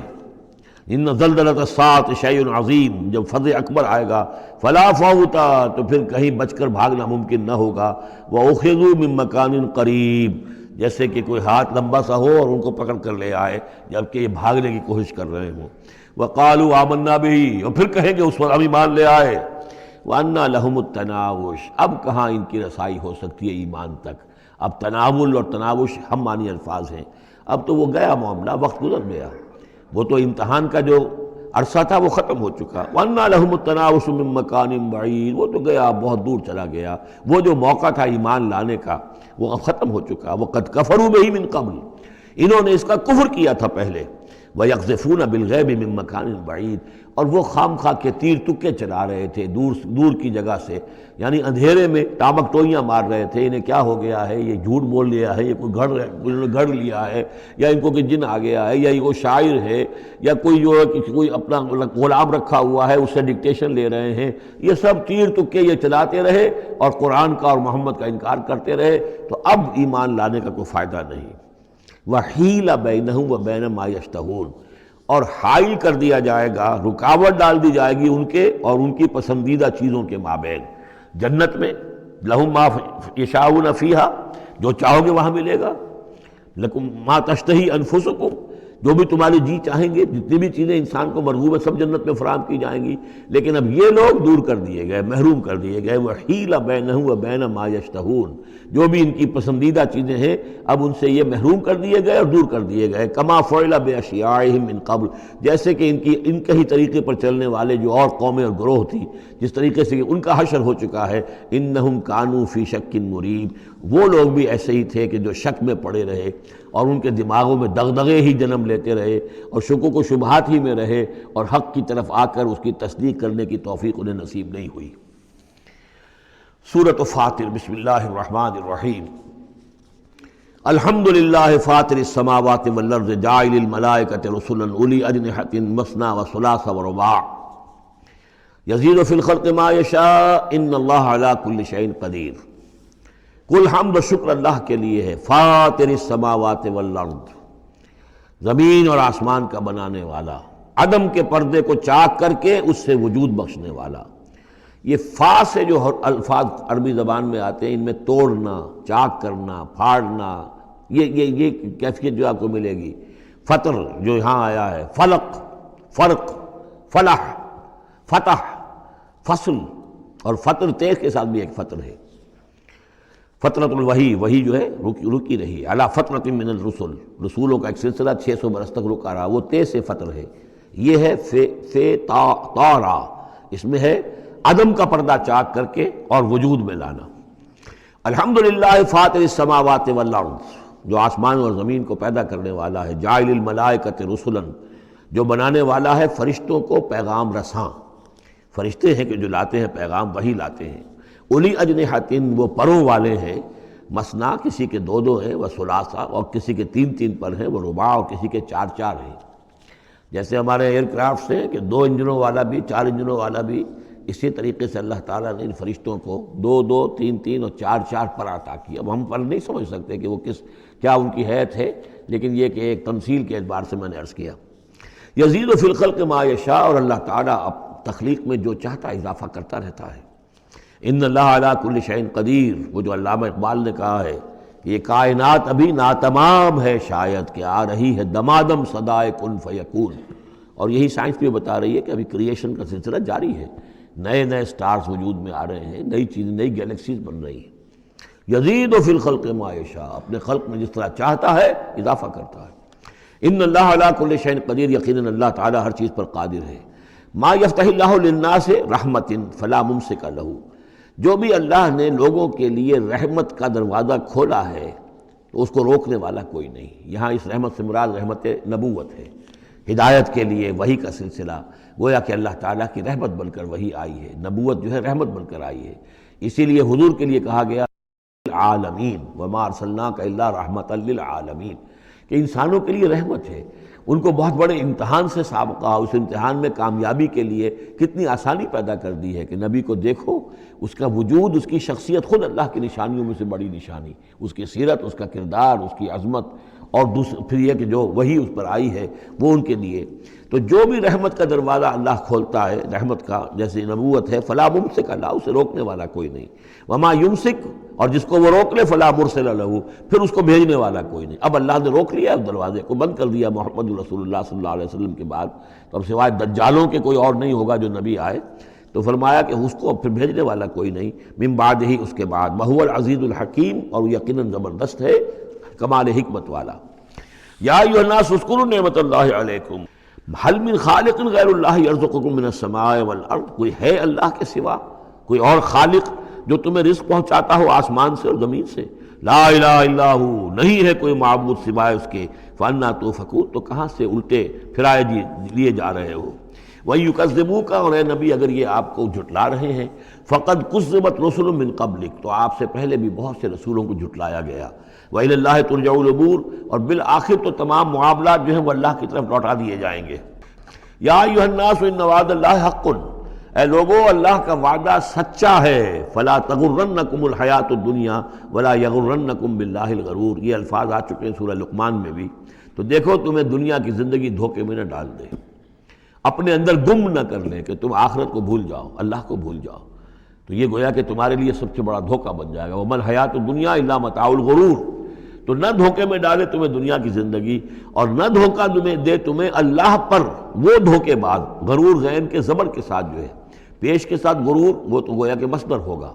ان زلزلۃ الساعۃ شیء عظیم، جب فضا اکبر آئے گا، فلا فوت، تو پھر کہیں بچ کر بھاگنا ممکن نہ ہوگا. وَأُخِذُوا مِن مَّكَانٍ قَرِيبٍ، جیسے کہ کوئی ہاتھ لمبا سا ہو اور ان کو پکڑ کر لے آئے جبکہ یہ بھاگنے کی کوشش کر رہے ہوں. وَقَالُوا آمَنَّا بِهِ، اور پھر کہیں گے اس پر ہم ایمان لے آئے. وَأَنَّىٰ لَهُمُ التَّنَاوُشُ، اب کہاں ان کی رسائی ہو سکتی ہے ایمان تک. اب تناول اور تناوش ہم معنی الفاظ ہیں. اب تو وہ گیا معاملہ، وقت گزر گیا، وہ تو امتحان کا جو عرصہ تھا وہ ختم ہو چکا. وَأَنَّىٰ لَهُمُ التَّنَاوُشُ مِن مَّكَانٍ بَعِيدٍ، وہ تو گیا، بہت دور چلا گیا. وہ جو موقع تھا ایمان لانے کا وہ اب ختم ہو چکا. وَقَدْ كَفَرُوا بِهِ مِن قَبْلِ، انہوں نے اس کا کفر کیا تھا پہلے. وَيَقْذِفُونَ بِالْغَيْبِ مِن مَّكَانٍ بَعِيدٍ، اور وہ خام خواہ کے تیر تکے چلا رہے تھے دور کی جگہ سے، یعنی اندھیرے میں ٹامک ٹوئیاں مار رہے تھے. انہیں کیا ہو گیا ہے، یہ جھوٹ بول لیا ہے، یہ کوئی گھڑ لیا ہے، یا ان کو کہ جن آ گیا ہے، یا یہ کوئی شاعر ہے، یا کوئی جو ہے کوئی اپنا غلام رکھا ہوا ہے اس سے ڈکٹیشن لے رہے ہیں. یہ سب تیر تکے یہ چلاتے رہے اور قرآن کا اور محمد کا انکار کرتے رہے. تو اب ایمان لانے کا کوئی فائدہ نہیں. وَحِيلَ بَيْنَهُمْ وَبَيْنَ مَا يَشْتَهُونَ، اور حائل کر دیا جائے گا، رکاوٹ ڈال دی جائے گی ان کے اور ان کی پسندیدہ چیزوں کے مابین. جنت میں لَهُم مَا يَشَاءُونَ فِيهَا، جو چاہو گے وہاں ملے گا. لَكُمْ مَا تَشْتَهِي أَنفُسُكُمْ، جو بھی تمہاری جی چاہیں گے، جتنی بھی چیزیں انسان کو مرغوب ہے سب جنت میں فراہم کی جائیں گی. لیکن اب یہ لوگ دور کر دیے گئے، محروم کر دیے گئے. وَحِيلَ بَيْنَهُمْ وَبَيْنَ مَا يَشْتَهُونَ، جو بھی ان کی پسندیدہ چیزیں ہیں اب ان سے یہ محروم کر دیے گئے اور دور کر دیے گئے. كَمَا فُعِلَ بِأَشْيَاعِهِم مِّن قَبْلُ، جیسے کہ ان کے ہی طریقے پر چلنے والے جو اور قومیں اور گروہ تھی، جس طریقے سے ان کا حشر ہو چکا ہے. إِنَّهُمْ كَانُوا فِي شَكٍّ مُّرِيبٍ، وہ لوگ بھی ایسے ہی تھے کہ جو شک میں پڑے رہے اور ان کے دماغوں میں دغدغے ہی جنم لیتے رہے اور شکوک و شبہات ہی میں رہے، اور حق کی طرف آ کر اس کی تصدیق کرنے کی توفیق انہیں نصیب نہیں ہوئی. سورۃ فاطر، بسم اللہ الرحمن الرحیم. الحمد للہ فاطر السماوات والارض جاعل الملائکۃ رسلا اولی اجنحۃ مثنی وثلاث ورباع یزید فی الخلق ما یشاء ان اللہ علی کل شیء قدیر. کل حمد و شکر اللہ کے لیے ہے. فاطر السماوات والارض، زمین اور آسمان کا بنانے والا، عدم کے پردے کو چاک کر کے اس سے وجود بخشنے والا. یہ فا سے جو الفاظ عربی زبان میں آتے ہیں ان میں توڑنا، چاک کرنا، پھاڑنا، یہ کیفیت جو آپ کو ملے گی۔ فطر جو یہاں آیا ہے، فلق، فرق، فلاح، فتح، فصل، اور فطر تیز کے ساتھ بھی ایک فطر ہے۔ فترۃ الوحی، وحی جو ہے رکی رہی ہے، علی فترۃ من الرسل، رسولوں کا ایک سلسلہ 600 برس تک رکا رہا، وہ تیز سے فطر ہے۔ یہ ہے فے طارا، اس میں ہے عدم کا پردہ چاک کر کے اور وجود میں لانا۔ الحمدللہ فاطر السماوات والارض، جو آسمان اور زمین کو پیدا کرنے والا ہے، جاعل الملائکۃ رسلا، جو بنانے والا ہے فرشتوں کو پیغام رساں۔ فرشتے ہیں کہ جو لاتے ہیں پیغام، وہی لاتے ہیں۔ اولی اجنحۃ، وہ پروں والے ہیں، مثنا کسی کے 2 ہیں، وہ ثلاثہ، اور کسی کے 3 پر ہیں، وہ رباع، اور کسی کے 4 ہیں۔ جیسے ہمارے ایئر کرافٹس ہیں کہ 2 انجنوں والا بھی، 4 انجنوں والا بھی، اسی طریقے سے اللہ تعالیٰ نے ان فرشتوں کو 2 3 اور 4 پر عطا کیا۔ اب ہم پر نہیں سمجھ سکتے کہ وہ کیا ان کی حیثیت ہے، لیکن یہ کہ ایک تمثیل کے اعتبار سے میں نے عرض کیا۔ یزید فی الخلق ما یشاء، اور اللہ تعالیٰ اب تخلیق میں جو چاہتا ہے اضافہ کرتا رہتا ہے۔ ان اللہ علی کل شیء قدیر، وہ جو علامہ اقبال نے کہا ہے کہ یہ کائنات ابھی ناتمام ہے، شاید کہ آ رہی ہے دمادم صدائے کن فیکون، اور یہی سائنس بھی بتا رہی ہے کہ ابھی کریشن کا سلسلہ جاری ہے، نئے سٹارز وجود میں آ رہے ہیں، نئی چیزیں، نئی گیلیکسیز بن رہی ہیں۔ یزید فی الخلق ما یشاء، اپنے خلق میں جس طرح چاہتا ہے اضافہ کرتا ہے۔ ان اللہ علی کل شیء قدیر، یقیناً اللہ تعالیٰ ہر چیز پر قادر ہے۔ ما یفتح اللہ للناس رحمت فلا ممسک لہ، جو بھی اللہ نے لوگوں کے لیے رحمت کا دروازہ کھولا ہے تو اس کو روکنے والا کوئی نہیں۔ یہاں اس رحمت سے مراد رحمت نبوت ہے، ہدایت کے لیے وحی کا سلسلہ، گویا کہ اللہ تعالیٰ کی رحمت بن کر وحی آئی ہے، نبوت جو ہے رحمت بن کر آئی ہے۔ اسی لیے حضور کے لیے کہا گیا عالمین وما ارسلناک الا رحمۃ للعالمین، کہ انسانوں کے لیے رحمت ہے۔ ان کو بہت بڑے امتحان سے سابقہ، اس امتحان میں کامیابی کے لیے کتنی آسانی پیدا کر دی ہے کہ نبی کو دیکھو، اس کا وجود، اس کی شخصیت خود اللہ کی نشانیوں میں سے بڑی نشانی، اس کی سیرت، اس کا کردار، اس کی عظمت، اور پھر یہ کہ جو وہی اس پر آئی ہے وہ ان کے لیے۔ تو جو بھی رحمت کا دروازہ اللہ کھولتا ہے، رحمت کا، جیسے نبوت ہے، فلا ممسک اللہ، اسے روکنے والا کوئی نہیں۔ وما یمسک، اور جس کو وہ روک لے، فلا مرسل لہ، پھر اس کو بھیجنے والا کوئی نہیں۔ اب اللہ نے روک لیا اس دروازے کو، بند کر دیا محمد رسول اللہ صلی اللہ علیہ وسلم کے بعد، تو اب سوائے دجالوں کے کوئی اور نہیں ہوگا جو نبی آئے، تو فرمایا کہ اس کو پھر بھیجنے والا کوئی نہیں۔ من بعد ہی، اس کے بعد، وہو العزیز الحکیم، اور یقیناً زبردست ہے، کمال حکمت والا۔ یا ایھا الناس اذکروا نعمت اللہ علیکم هل من خالق غیر اللہ یرزقکم من السماء والارض، کوئی ہے اللہ کے سوا کوئی اور خالق جو تمہیں رزق پہنچاتا ہو آسمان سے اور زمین سے؟ لا الہ الا ہو، نہیں ہے کوئی معبود سوائے اس کے۔ فانا توفکون، تو کہاں سے الٹے پھرائے لیے جا رہے ہو؟ وَيُكَذِّبُوكَ، اور اے نبی اگر یہ آپ کو جھٹلا رہے ہیں، فَقَدْ كُذِّبَتْ رُسُلٌ مِّن قَبْلِكَ، تو آپ سے پہلے بھی بہت سے رسولوں کو جھٹلایا گیا۔ وَإِلَى اللَّهِ تُرْجَعُ الْأُمُورُ، اور بالآخر تو تمام معاملات جو ہیں وہ اللہ کی طرف لوٹا دیے جائیں گے۔ یا ایھا الناس ان وعد اللہ حق، اے لوگو اللہ کا وعدہ سچا ہے۔ فلا تغرنکم الحیات الدنیا ولا یغرنکم باللہ الغرور، یہ الفاظ آ چکے ہیں سورہ لقمان میں بھی۔ تو دیکھو تمہیں دنیا کی زندگی دھوکے میں نہ ڈال دے، اپنے اندر گم نہ کر لے کہ تم آخرت کو بھول جاؤ، اللہ کو بھول جاؤ، تو یہ گویا کہ تمہارے لیے سب سے بڑا دھوکہ بن جائے گا۔ وَمَا الْحَيَاةُ الدُّنْيَا إِلَّا مَتَاعُ الْغُرُورِ، تو نہ دھوکے میں ڈالے تمہیں دنیا کی زندگی، اور نہ دھوکہ دے تمہیں اللہ پر وہ دھوکے بعد، غرور غین کے زبر کے ساتھ جو ہے، پیش کے ساتھ غرور وہ تو گویا کہ مصدر ہوگا،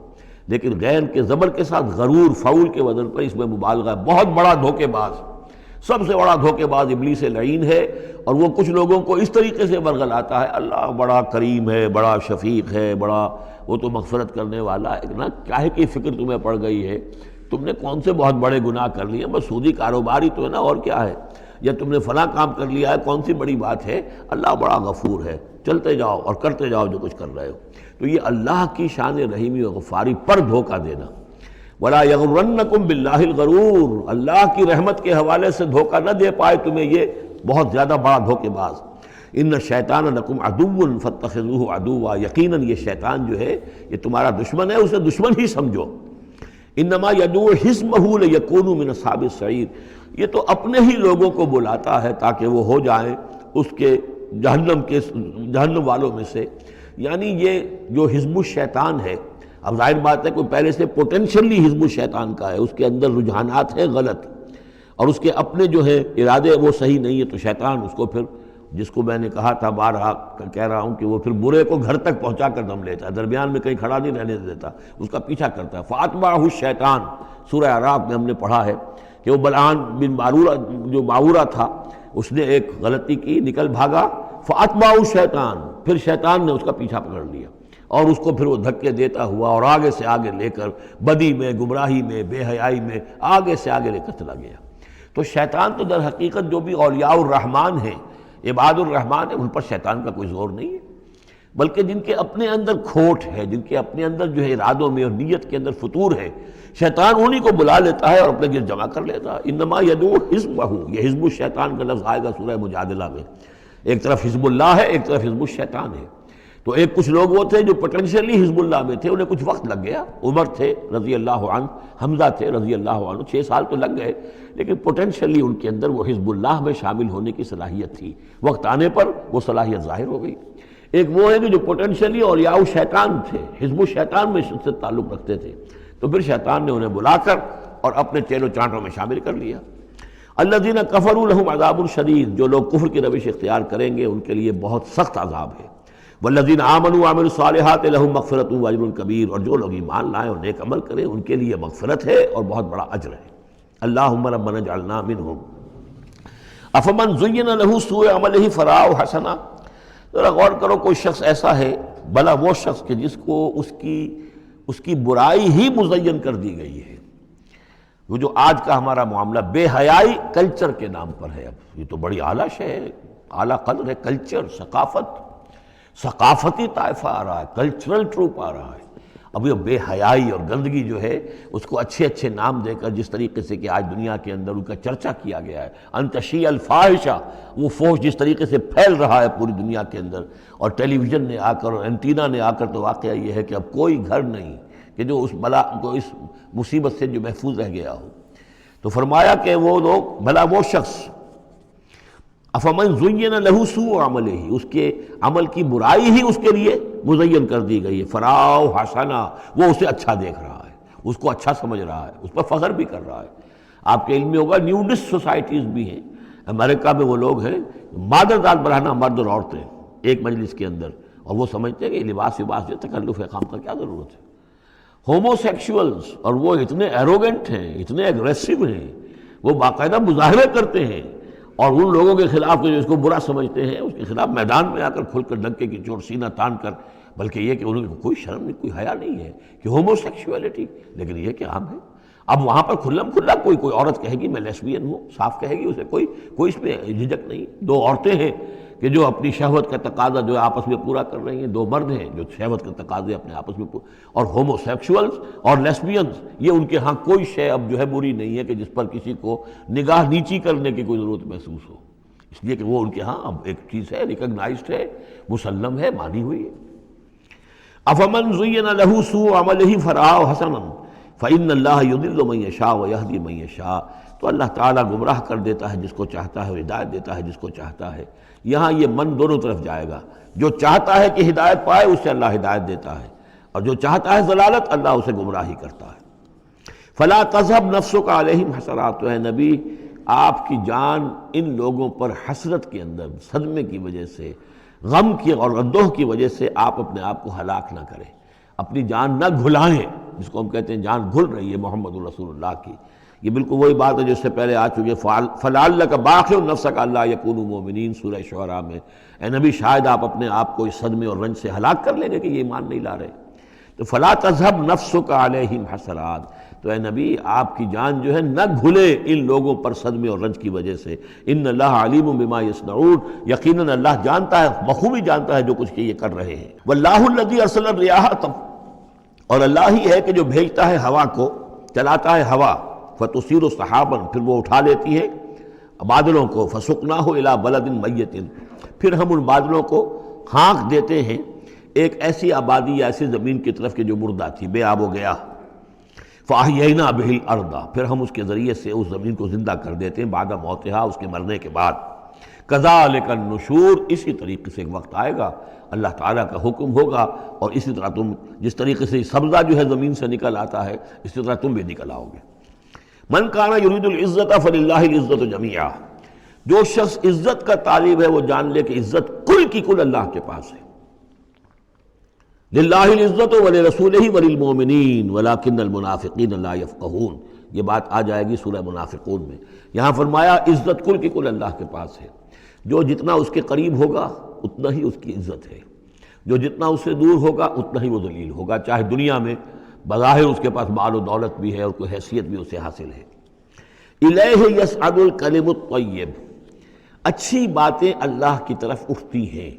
لیکن غین کے زبر کے ساتھ غرور فعول کے وزن پر اس میں مبالغہ ہے، بہت بڑا دھوکے باز، سب سے بڑا دھوکے باز ابلیس لعین ہے۔ اور وہ کچھ لوگوں کو اس طریقے سے ورگلاتا ہے، اللہ بڑا کریم ہے، بڑا شفیق ہے، بڑا وہ تو مغفرت کرنے والا ہے نا، کاہے کی فکر تمہیں پڑ گئی ہے، تم نے کون سے بہت بڑے گناہ کر لیے، بس سودی کاروباری تو ہے نا، اور کیا ہے، یا تم نے فلاں کام کر لیا ہے، کون سی بڑی بات ہے، اللہ بڑا غفور ہے، چلتے جاؤ اور کرتے جاؤ جو کچھ کر رہے ہو۔ تو یہ اللہ کی شان رحیمی و غفاری پر دھوکہ دینا۔ وَلَا يَغُرَّنَّكُمْ بِاللَّهِ الْغَرُورُ، اللہ کی رحمت کے حوالے سے دھوکہ نہ دے پائے تمہیں یہ بہت زیادہ بڑا دھوکے باز۔ ان الشیطان لکم عدو فاتخذوہ عدوا، یقیناً یہ شیطان جو ہے یہ تمہارا دشمن ہے، اسے دشمن ہی سمجھو۔ انما یدعو حزبہ لیکونوا من اصحاب السعیر، یہ تو اپنے ہی لوگوں کو بلاتا ہے تاکہ وہ ہو جائیں اس کے جہنم والوں میں سے۔ یعنی یہ جو حزب الشیطان ہے، اب ظاہر بات ہے کوئی پہلے سے پوٹینشلی حزب الشیطان کا ہے، اس کے اندر رجحانات ہیں غلط اور اس کے اپنے جو ہے ارادے وہ صحیح نہیں ہے، تو شیطان اس کو پھر، جس کو میں نے کہا تھا بارہا کہہ رہا ہوں کہ وہ پھر برے کو گھر تک پہنچا کر دم لیتا ہے، درمیان میں کہیں کھڑا نہیں رہنے دیتا، اس کا پیچھا کرتا ہے۔ فَأَتْبَعَهُ الشَّيْطَانُ، سورہ اعراف میں ہم نے پڑھا ہے کہ وہ بلعام بن معورہ جو معورہ تھا، اس نے ایک غلطی کی، نکل بھاگا، فَأَتْبَعَهُ الشَّيْطَانُ، پھر شیطان نے اس کا پیچھا پکڑ لیا اور اس کو پھر وہ دھکے دیتا ہوا اور آگے سے آگے لے کر بدی میں، گمراہی میں، بے حیائی میں آگے سے آگے لے کر چلا گیا۔ تو شیطان تو در حقیقت جو بھی اولیاء الرحمن ہیں، عباد الرحمن ہیں، ان پر شیطان کا کوئی زور نہیں ہے، بلکہ جن کے اپنے اندر کھوٹ ہے، جن کے اپنے اندر جو ہے ارادوں میں اور نیت کے اندر فتور ہے، شیطان انہی کو بلا لیتا ہے اور اپنے گرد جمع کر لیتا ہے۔ انما یدعو حزبہ، یہ حزب الشیطان کا لفظ آئے گا سورہ مجادلہ میں، ایک طرف حزب اللہ ہے، ایک طرف حزب الشیطان ہے۔ تو ایک کچھ لوگ وہ تھے جو پوٹینشلی حزب اللہ میں تھے، انہیں کچھ وقت لگ گیا، عمر تھے رضی اللہ عنہ، حمزہ تھے رضی اللہ عنہ، 6 سال تو لگ گئے، لیکن پوٹینشلی ان کے اندر وہ حزب اللہ میں شامل ہونے کی صلاحیت تھی، وقت آنے پر وہ صلاحیت ظاہر ہو گئی۔ ایک وہ ہے کہ جو پوٹینشلی اولیاء شیطان تھے، حزب الشیطان میں سے تعلق رکھتے تھے، تو پھر شیطان نے انہیں بلا کر اور اپنے چیلو چانٹوں میں شامل کر لیا۔ الذین کفروا لہم عذاب شدید، جو لوگ کفر کی روش اختیار کریں گے ان کے لیے بہت سخت عذاب ہے۔ والذین آمنوا وعملوا الصالحات لہم مغفرۃ واجر کبیر، اور جو لوگ ایمان لائیں اور نیک عمل کریں ان کے لیے مغفرت ہے اور بہت بڑا اجر ہے۔ اللہم ربنا اجعلنا منہم۔ افمن زین لہ سوء عملہ فرآہ حسنا، ذرا غور کرو، کوئی شخص ایسا ہے، بھلا وہ شخص کہ جس کو اس کی برائی ہی مزین کر دی گئی ہے۔ وہ جو آج کا ہمارا معاملہ بے حیائی کلچر کے نام پر ہے، اب یہ تو بڑی اعلیٰ شے ہے، اعلیٰ قدر ہے، کلچر، ثقافتی طائفہ آ رہا ہے، کلچرل ٹروپ آ رہا ہے۔ اب یہ بے حیائی اور گندگی جو ہے اس کو اچھے اچھے نام دے کر جس طریقے سے کہ آج دنیا کے اندر ان کا چرچا کیا گیا ہے، ان تشیع الفاحشہ، وہ فحش جس طریقے سے پھیل رہا ہے پوری دنیا کے اندر، اور ٹیلی ویژن نے آ کر اور اینٹینا نے آ کر، تو واقعہ یہ ہے کہ اب کوئی گھر نہیں کہ جو اس بلا کو، اس مصیبت سے جو محفوظ رہ گیا ہو۔ تو فرمایا کہ وہ لوگ، بھلا وہ شخص، افمن زین لہ سوء عملہ، اس کے عمل کی برائی ہی اس کے لیے مزین کر دی گئی ہے، فرآہ حسنا، وہ اسے اچھا دیکھ رہا ہے، اس کو اچھا سمجھ رہا ہے، اس پر فخر بھی کر رہا ہے۔ آپ کے علم میں ہوگا نیوڈسٹ سوسائٹیز بھی ہیں، امریکہ میں وہ لوگ ہیں مادر داد برہنہ مرد اور عورتیں ایک مجلس کے اندر، اور وہ سمجھتے ہیں کہ لباس جو تکلف خام کا کیا ضرورت ہے۔ ہومو سیکشولز، اور وہ اتنے ایروگنٹ ہیں، اتنے ایگریسو ہیں، وہ باقاعدہ مظاہرے کرتے ہیں، اور ان لوگوں کے خلاف جو اس کو برا سمجھتے ہیں اس کے خلاف میدان میں آ کر کھل کر ڈنکے کی چوٹ سینہ تان کر، بلکہ یہ کہ انہوں کو کوئی شرم نہیں، کوئی حیا نہیں ہے کہ ہومو سیکشولیٹی، لیکن یہ کہ عام ہے۔ اب وہاں پر کھلم کھلا کوئی عورت کہے گی میں لیسبین ہوں، صاف کہے گی، اسے کوئی اس میں جھجک نہیں۔ 2 عورتیں ہیں کہ جو اپنی شہوت کا تقاضا جو آپس میں پورا کر رہی ہیں، 2 مرد ہیں جو شہوت کا تقاضے اپنے آپس میں اور ہومو سیکشولز اور لیسبینز، یہ ان کے ہاں کوئی شے اب جو ہے بری نہیں ہے کہ جس پر کسی کو نگاہ نیچی کرنے کی کوئی ضرورت محسوس ہو، اس لیے کہ وہ ان کے ہاں اب ایک چیز ہے، ریکگنائزڈ ہے، مسلم ہے، مانی ہوئی ہے۔ افمن زین لہ سوء عملہ فرآہ حسنا فإن اللہ یضل من یشاء ویہدی من یشاء، تو اللہ تعالیٰ گمراہ کر دیتا ہے جس کو چاہتا ہے، ہدایت دیتا ہے جس کو چاہتا ہے۔ یہاں یہ من دونوں طرف جائے گا، جو چاہتا ہے کہ ہدایت پائے اسے اللہ ہدایت دیتا ہے، اور جو چاہتا ہے ضلالت اللہ اسے گمراہی کرتا ہے۔ فلا تذهب نفسك علیہم حسرات، تو اے نبی آپ کی جان ان لوگوں پر حسرت کے اندر، صدمے کی وجہ سے، غم کی اور اندوہ کی وجہ سے آپ اپنے آپ کو ہلاک نہ کریں، اپنی جان نہ گھلائیں، جس کو ہم کہتے ہیں جان گھل رہی ہے محمد رسول اللہ کی۔ یہ بالکل وہی بات ہے جو اس سے پہلے آ چکی ہے، فَلَعَلَّكَ بَاخِعٌ نَفْسَكَ أَلَّا يَكُونُوا مُؤْمِنِينَ سورہ شعراء میں۔ اے نبی شاید آپ اپنے آپ کو اس صدمے اور رنج سے ہلاک کر لیں گے کہ یہ ایمان نہیں لا رہے۔ تو فَلَا تَذْهَبْ نَفْسُكَ عَلَيْهِمْ حَسَرَاتٍ، تو اے نبی آپ کی جان جو ہے نہ گھلے ان لوگوں پر صدمے اور رنج کی وجہ سے۔ ان اللہ علیم بما یصنعون، یقیناً اللہ جانتا ہے، بخوبی جانتا ہے جو کچھ کہ یہ کر رہے ہیں۔ واللہ الذی ارسل الرياح، اور اللہ ہی ہے کہ جو بھیجتا ہے ہوا کو، چلاتا ہے ہوا، فتصیر سحابا، پھر وہ اٹھا لیتی ہے بادلوں کو، فسقناہ الی بلد میت، پھر ہم ان بادلوں کو ہانک دیتے ہیں ایک ایسی آبادی یا ایسی زمین کی طرف کہ جو مردہ تھی، بے آب و گیا۔ فاحیینا بہ الارض، پھر ہم اس کے ذریعے سے اس زمین کو زندہ کر دیتے ہیں بعد موتہا، اس کے مرنے کے بعد۔ کذالک النشور، اسی طریقے سے ایک وقت آئے گا اللہ تعالیٰ کا حکم ہوگا، اور اسی طرح تم جس طریقے سے سبزہ جو ہے زمین سے نکل آتا ہے اسی طرح تم بھی نکل آؤ گے۔ من کان یرید العزت فللہ العزت جمیعا، جو شخص عزت کا طالب ہے وہ جان لے کہ عزت کل کی کل اللہ کے پاس ہے۔ للہ العزت ولرسولہ وللمؤمنین ولکن المنافقین لا یفقہون، یہ بات آ جائے گی سورہ منافقون میں۔ یہاں فرمایا عزت کل کی کل اللہ کے پاس ہے، جو جتنا اس کے قریب ہوگا اتنا ہی اس کی عزت ہے، جو جتنا اس سے دور ہوگا اتنا ہی وہ ذلیل ہوگا، چاہے دنیا میں بظاہر اس کے پاس مال و دولت بھی ہے اور کوئی حیثیت بھی اسے حاصل ہے۔ الیہ یصعد الکلم الطیب، اچھی باتیں اللہ کی طرف اٹھتی ہیں،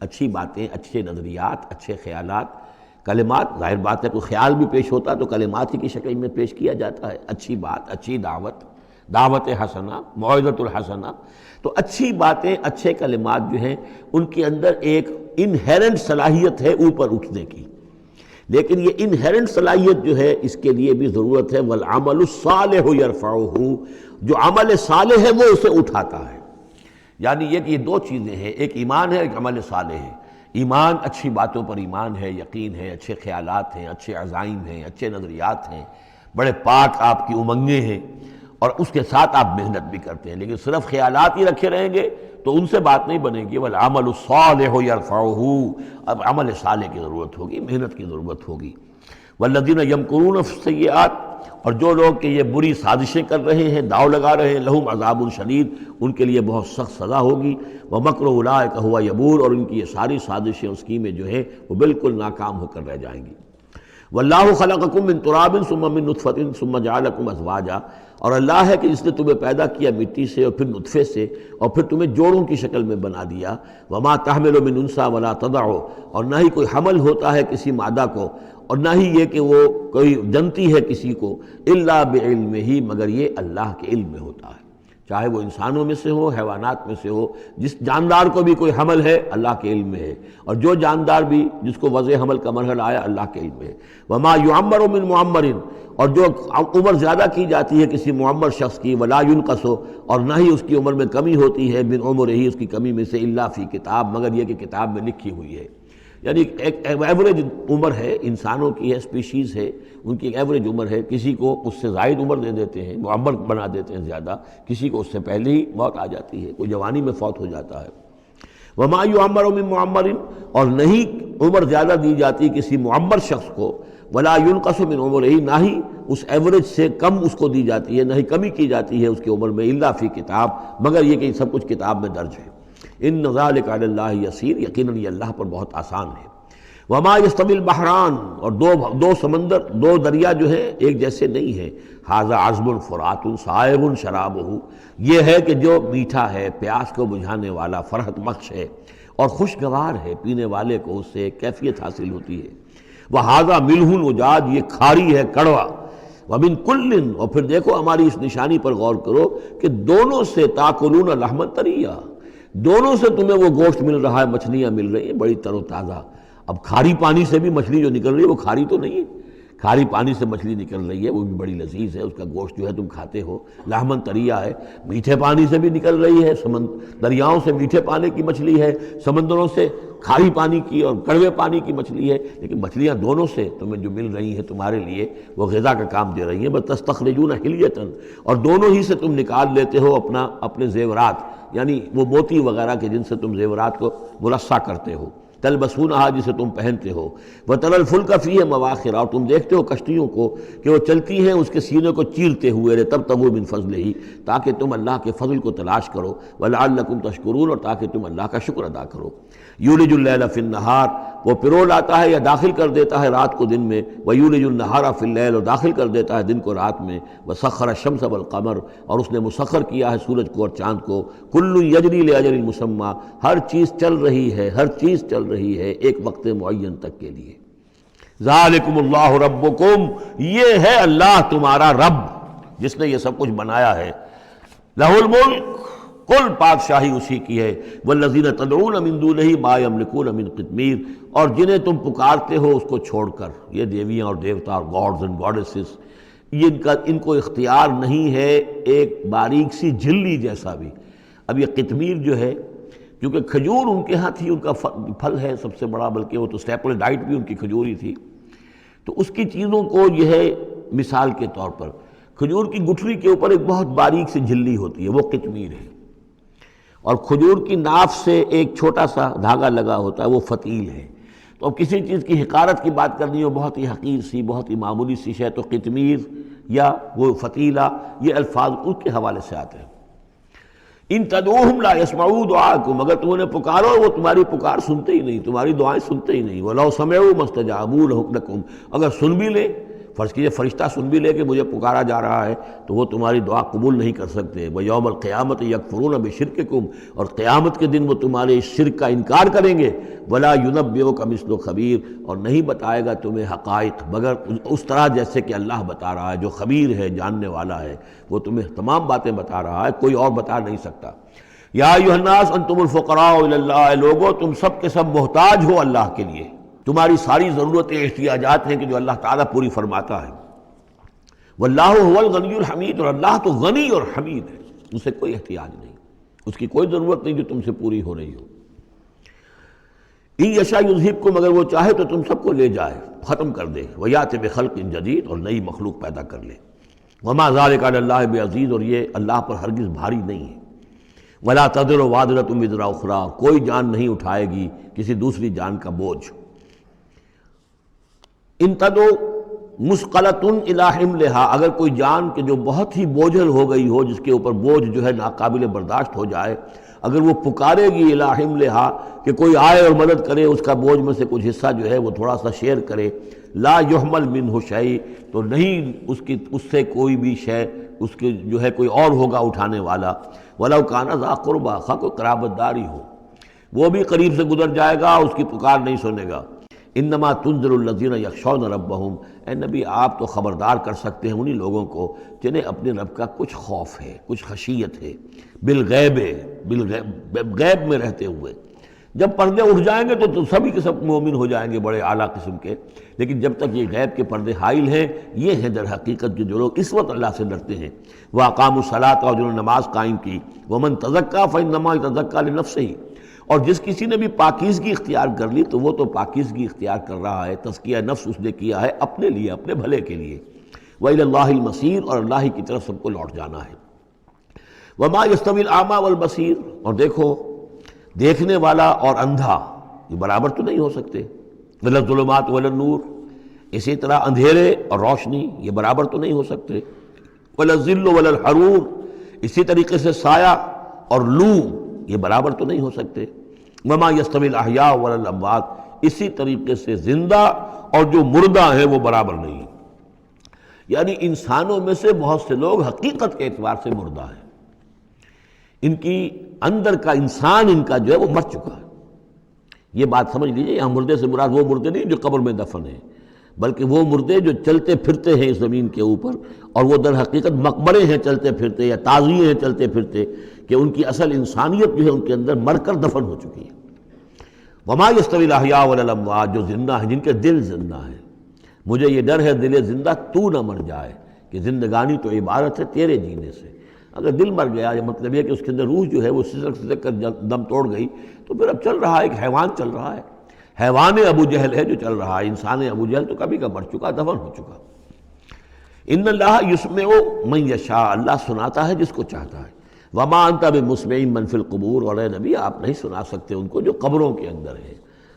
اچھی باتیں، اچھے نظریات، اچھے خیالات، کلمات، ظاہر بات ہے کوئی خیال بھی پیش ہوتا تو کلمات ہی کی شکل میں پیش کیا جاتا ہے، اچھی بات، اچھی دعوت، دعوت حسنہ، موعظۃ الحسنہ، تو اچھی باتیں، اچھے کلمات جو ہیں ان کے اندر ایک انہیرنٹ صلاحیت ہے اوپر اٹھنے کی، لیکن یہ انہیرنٹ صلاحیت جو ہے اس کے لیے بھی ضرورت ہے والعمل الصالح یرفعہ، جو عمل صالح ہے وہ اسے اٹھاتا ہے۔ یعنی یہ کہ یہ دو چیزیں ہیں، ایک ایمان ہے، ایک عمل صالح ہے۔ ایمان اچھی باتوں پر ایمان ہے، یقین ہے، اچھے خیالات ہیں، اچھے عزائم ہیں، اچھے نظریات ہیں، بڑے پاک آپ کی امنگیں ہیں، اور اس کے ساتھ آپ محنت بھی کرتے ہیں، لیکن صرف خیالات ہی رکھے رہیں گے تو ان سے بات نہیں بنے گی۔ والعمل الصالح یرفعہ، اب عمل صالح کی ضرورت ہوگی، محنت کی ضرورت ہوگی۔ والذین یمکرون فی السیئات، اور جو لوگ کہ یہ بری سازشیں کر رہے ہیں، داؤ لگا رہے ہیں، لہم عذاب شدید، ان کے لیے بہت سخت سزا ہوگی۔ ومکر اولئک ھو یبور، اور ان کی یہ ساری سازشیں اور اسکیمیں جو ہیں وہ بالکل ناکام ہو کر رہ جائیں گی۔ واللہ خلقکم من تراب ثم من نطفۃ ثم جعلکم ازواجا، اور اللہ ہے کہ جس نے تمہیں پیدا کیا مٹی سے اور پھر نطفے سے اور پھر تمہیں جوڑوں کی شکل میں بنا دیا۔ وما تحمل من انثی ولا تضع، اور نہ ہی کوئی حمل ہوتا ہے کسی مادہ کو، اور نہ ہی یہ کہ وہ کوئی جنتی ہے کسی کو، الا بعلمہ، مگر یہ اللہ کے علم میں ہوتا ہے۔ چاہے وہ انسانوں میں سے ہو، حیوانات میں سے ہو، جس جاندار کو بھی کوئی حمل ہے اللہ کے علم میں ہے، اور جو جاندار بھی جس کو وضع حمل کا مرحلہ آیا اللہ کے علم میں ہے۔ وما یعمر من معمر، اور جو عمر زیادہ کی جاتی ہے کسی معمر شخص کی، ولا ینقص، اور نہ ہی اس کی عمر میں کمی ہوتی ہے، من عمرہ، اس کی کمی میں سے، الا فی کتاب، مگر یہ کہ کتاب میں لکھی ہوئی ہے۔ یعنی ایک ایوریج عمر ہے، انسانوں کی ہے، اسپیشیز ہے، ان کی ایک ایوریج عمر ہے، کسی کو اس سے زائد عمر دے دیتے ہیں، معمر بنا دیتے ہیں زیادہ، کسی کو اس سے پہلے ہی موت آ جاتی ہے، کوئی جوانی میں فوت ہو جاتا ہے۔ وما یعمر من معمر، اور نہیں عمر زیادہ دی جاتی کسی معمر شخص کو، ولا ینقص من عمرہ، نہ ہی اس ایوریج سے کم اس کو دی جاتی ہے، نہ ہی کمی کی جاتی ہے اس کی عمر میں، الا فی کتاب، مگر یہ کہ سب کچھ کتاب میں درج ہے۔ ان ذلک علی اللہ یسیر، یقیناً یہ اللہ پر بہت آسان ہے۔ وما یستوی البحران، اور دو سمندر، دو دریا جو ہیں ایک جیسے نہیں ہیں۔ ھذا عذب فرات سائغ شرابہ، یہ ہے کہ جو میٹھا ہے، پیاس کو بجھانے والا، فرحت بخش ہے اور خوشگوار ہے، پینے والے کو اس سے ایک کیفیت حاصل ہوتی ہے۔ وھذا ملح اجاج، یہ کھاری ہے، کڑوا۔ ومن کل، اور پھر دیکھو ہماری اس نشانی پر غور کرو کہ دونوں سے تاکلون لحما طریا، دونوں سے تمہیں وہ گوشت مل رہا ہے، مچھلیاں مل رہی ہیں بڑی تر و تازہ۔ اب کھاری پانی سے بھی مچھلی جو نکل رہی ہے وہ کھاری تو نہیں ہے، کھاری پانی سے مچھلی نکل رہی ہے وہ بھی بڑی لذیذ ہے، اس کا گوشت جو ہے تم کھاتے ہو، لحمن طریا ہے۔ میٹھے پانی سے بھی نکل رہی ہے، دریاؤں سے میٹھے پانی کی مچھلی ہے، سمندروں سے کھاری پانی کی اور کڑوے پانی کی مچھلی ہے، لیکن مچھلیاں دونوں سے تمہیں جو مل رہی ہیں تمہارے لیے وہ غذا کا کام دے رہی ہیں۔ بس تستخرجون حلیۃ، اور دونوں ہی سے تم نکال لیتے ہو اپنے زیورات، یعنی وہ موتی وغیرہ کے جن سے تم زیورات کو مرصع کرتے ہو، تلبسونہا، جسے تم پہنتے ہو، وتری الفلک فیہ مواخر، اور تم دیکھتے ہو کشتیوں کو کہ وہ چلتی ہیں اس کے سینے کو چیرتے ہوئے، لتبتغوا من فضلہ، تاکہ تم اللہ کے فضل کو تلاش کرو، ولعلکم تشکرون، اور تاکہ تم اللہ کا شکر ادا کرو۔ یولج اللیل فی النہار، وہ پرو لاتا ہے یا داخل کر دیتا ہے رات کو دن میں، ویولج النہار فی اللیل، اور داخل کر دیتا ہے دن کو رات میں، وسخر الشمس والقمر، اور اس نے مسخر کیا ہے سورج کو اور چاند کو، کل یجری لاجل مسمی، ہر چیز چل رہی ہے، ہر چیز چل رہی ہے ایک وقت معین تک کے لیے۔ ذالکم اللہ ربکم، یہ ہے اللہ تمہارا رب جس نے یہ سب کچھ بنایا ہے۔ لہ الملک، کل بادشاہی اسی کی ہے۔ والذین تدعون من دونہ ما یملکون من قطمیر، اور جنہیں تم پکارتے ہو اس کو چھوڑ کر، یہ دیویاں اور دیوتا اور گاڈز اینڈ گاڈیسز، ان کو اختیار نہیں ہے ایک باریک سی جھلی جیسا بھی۔ اب یہ قطمیر جو ہے، کیونکہ کھجور ان کے ہاں تھی، ان کا پھل ہے سب سے بڑا، بلکہ وہ تو اسٹیپل ڈائٹ بھی ان کی کھجور ہی تھی، تو اس کی چیزوں کو یہ ہے مثال کے طور پر کھجور کی گٹھلی کے اوپر ایک بہت باریک سی جھلی ہوتی ہے، وہ قطمیر ہے، اور کھجور کی ناف سے ایک چھوٹا سا دھاگا لگا ہوتا ہے، وہ فتیل ہے۔ تو اب کسی چیز کی حقارت کی بات کرنی ہو، بہت ہی حقیر سی، بہت ہی معمولی سی شے، تو قطمیر یا وہ فتیلہ، یہ الفاظ اس کے حوالے سے آتے ہیں۔ ان تدعوہم لا یسمعوا دعاءکم، اگر تم انہیں پکارو وہ تمہاری پکار سنتے ہی نہیں، تمہاری دعائیں سنتے ہی نہیں۔ وَلَوْ سَمِعُوا مَا اسْتَجَابُوا لَكُمْ، اگر سن بھی لے، فرض کیجئے فرشتہ سن بھی لے کہ مجھے پکارا جا رہا ہے، تو وہ تمہاری دعا قبول نہیں کر سکتے۔ وَيَوْمَ الْقِيَامَةِ يَكْفُرُونَ بِشِرْكِكُمْ، اور قیامت کے دن وہ تمہارے اس شرک کا انکار کریں گے۔ وَلَا يُنَبِّئُكَ مِثْلُ خَبِيرٍ، اور نہیں بتائے گا تمہیں حقائق مگر اس طرح جیسے کہ اللہ بتا رہا ہے، جو خبیر ہے، جاننے والا ہے، وہ تمہیں تمام باتیں بتا رہا ہے، کوئی اور بتا نہیں سکتا۔ یا ایھا الناس انتم الفقراء الی اللہ، لوگو تم سب کے سب محتاج ہو اللہ کے لیے، تمہاری ساری ضرورتیں احتیاجات ہیں کہ جو اللہ تعالیٰ پوری فرماتا ہے۔ واللہ هو الغنی الحمید، اور اللہ تو غنی اور حمید ہے، اسے کوئی احتیاج نہیں، اس کی کوئی ضرورت نہیں جو تم سے پوری ہو رہی ہو۔ ان یشاء یذہبکم، اگر وہ چاہے تو تم سب کو لے جائے، ختم کر دے، ویأتی بخلق جدید، اور نئی مخلوق پیدا کر لے۔ وما ذلک علی اللہ بعزیز، اور یہ اللہ پر ہرگز بھاری نہیں ہے۔ ولا تزر وازرۃ وزر اخری، کوئی جان نہیں اٹھائے گی کسی دوسری جان کا بوجھ۔ ان تدعو مثقلۃ الی حملھا، اگر کوئی جان کہ جو بہت ہی بوجھل ہو گئی ہو، جس کے اوپر بوجھ جو ہے ناقابل برداشت ہو جائے، اگر وہ پکارے گی الی حملھا کہ کوئی آئے اور مدد کرے، اس کا بوجھ میں سے کچھ حصہ جو ہے وہ تھوڑا سا شیئر کرے، لا یحمل منہ شیء، تو نہیں اس سے کوئی بھی شے، اس کے جو ہے کوئی اور ہوگا اٹھانے والا۔ وَلَوْ كَانَ ذَا قُرْبَىٰ، خواہ کوئی قرابت داری ہو، وہ بھی قریب سے گزر جائے گا، اس کی پکار نہیں سنے گا۔ انما تنذر الذین یخشون ربہم، اے نبی آپ تو خبردار کر سکتے ہیں انہی لوگوں کو جنہیں اپنے رب کا کچھ خوف ہے، کچھ خشیت ہے، بالغیب، غیب میں رہتے ہوئے۔ جب پردے اٹھ جائیں گے تو سبھی کے سب مومن ہو جائیں گے، بڑے اعلیٰ قسم کے، لیکن جب تک یہ غیب کے پردے حائل ہیں، یہ ہیں در حقیقت جو لوگ اس وقت اللہ سے ڈرتے ہیں۔ وَأَقَامُوا الصَّلَاةَ، اور جنہوں نے نماز قائم کی۔ وَمَن تَزَكَّىٰ فَإِنَّمَا يَتَزَكَّىٰ لِنَفْسِهِ، اور جس کسی نے بھی پاکیزگی اختیار کر لی تو وہ تو پاکیزگی اختیار کر رہا ہے، تزکیہ نفس اس نے کیا ہے اپنے لیے، اپنے بھلے کے لیے۔ وَإِلَى اللَّهِ الْمَصِيرُ، اور اللہ ہی کی طرف سب کو لوٹ جانا ہے۔ وَمَا يَسْتَوِي الْأَعْمَىٰ وَالْبَصِيرُ، اور دیکھو دیکھنے والا اور اندھا یہ برابر تو نہیں ہو سکتے۔ وَلَا الظُّلُمَاتُ وَلَا النُّورُ، اسی طرح اندھیرے اور روشنی یہ برابر تو نہیں ہو سکتے۔ وَلَا الظِّلُّ وَلَا الْحَرُورُ، اسی طریقے سے سایہ اور لو یہ برابر تو نہیں ہو سکتے۔ وَمَا يَسْتَوِي الْأَحْيَاءُ وَلَا الْأَمْوَاتُ، اسی طریقے سے زندہ اور جو مردہ ہیں وہ برابر نہیں ہیں۔ یعنی انسانوں میں سے بہت سے لوگ حقیقت کے اعتبار سے مردہ ہیں، ان کی اندر کا انسان ان کا جو ہے وہ مر چکا ہے۔ یہ بات سمجھ لیجیے، یہاں مردے سے مراد وہ مردے نہیں جو قبر میں دفن ہیں، بلکہ وہ مردے جو چلتے پھرتے ہیں اس زمین کے اوپر، اور وہ در حقیقت مقبرے ہیں چلتے پھرتے، یا تعزیے ہیں چلتے پھرتے، کہ ان کی اصل انسانیت جو ہے ان کے اندر مر کر دفن ہو چکی ہے۔ وما یستوی الاحیاء ولا الاموات، جو زندہ ہیں، جن کے دل زندہ ہیں۔ مجھے یہ ڈر ہے دل زندہ تو نہ مر جائے، کہ زندگانی تو عبارت ہے تیرے جینے سے۔ اگر دل مر گیا، یہ مطلب یہ کہ اس کے اندر روح جو ہے وہ سسک کر دم توڑ گئی، تو پھر اب چل رہا ہے، ایک حیوان چل رہا ہے، حیوان ابو جہل ہے جو چل رہا ہے، انسان ابو جہل تو کبھی کا مر چکا، دفن ہو چکا۔ ان اللہ یسمع من یشاء، اللہ سناتا ہے جس کو چاہتا ہے۔ وما انت بمسمع من فی القبور، اور اے نبی آپ نہیں سنا سکتے ان کو جو قبروں کے اندر ہے،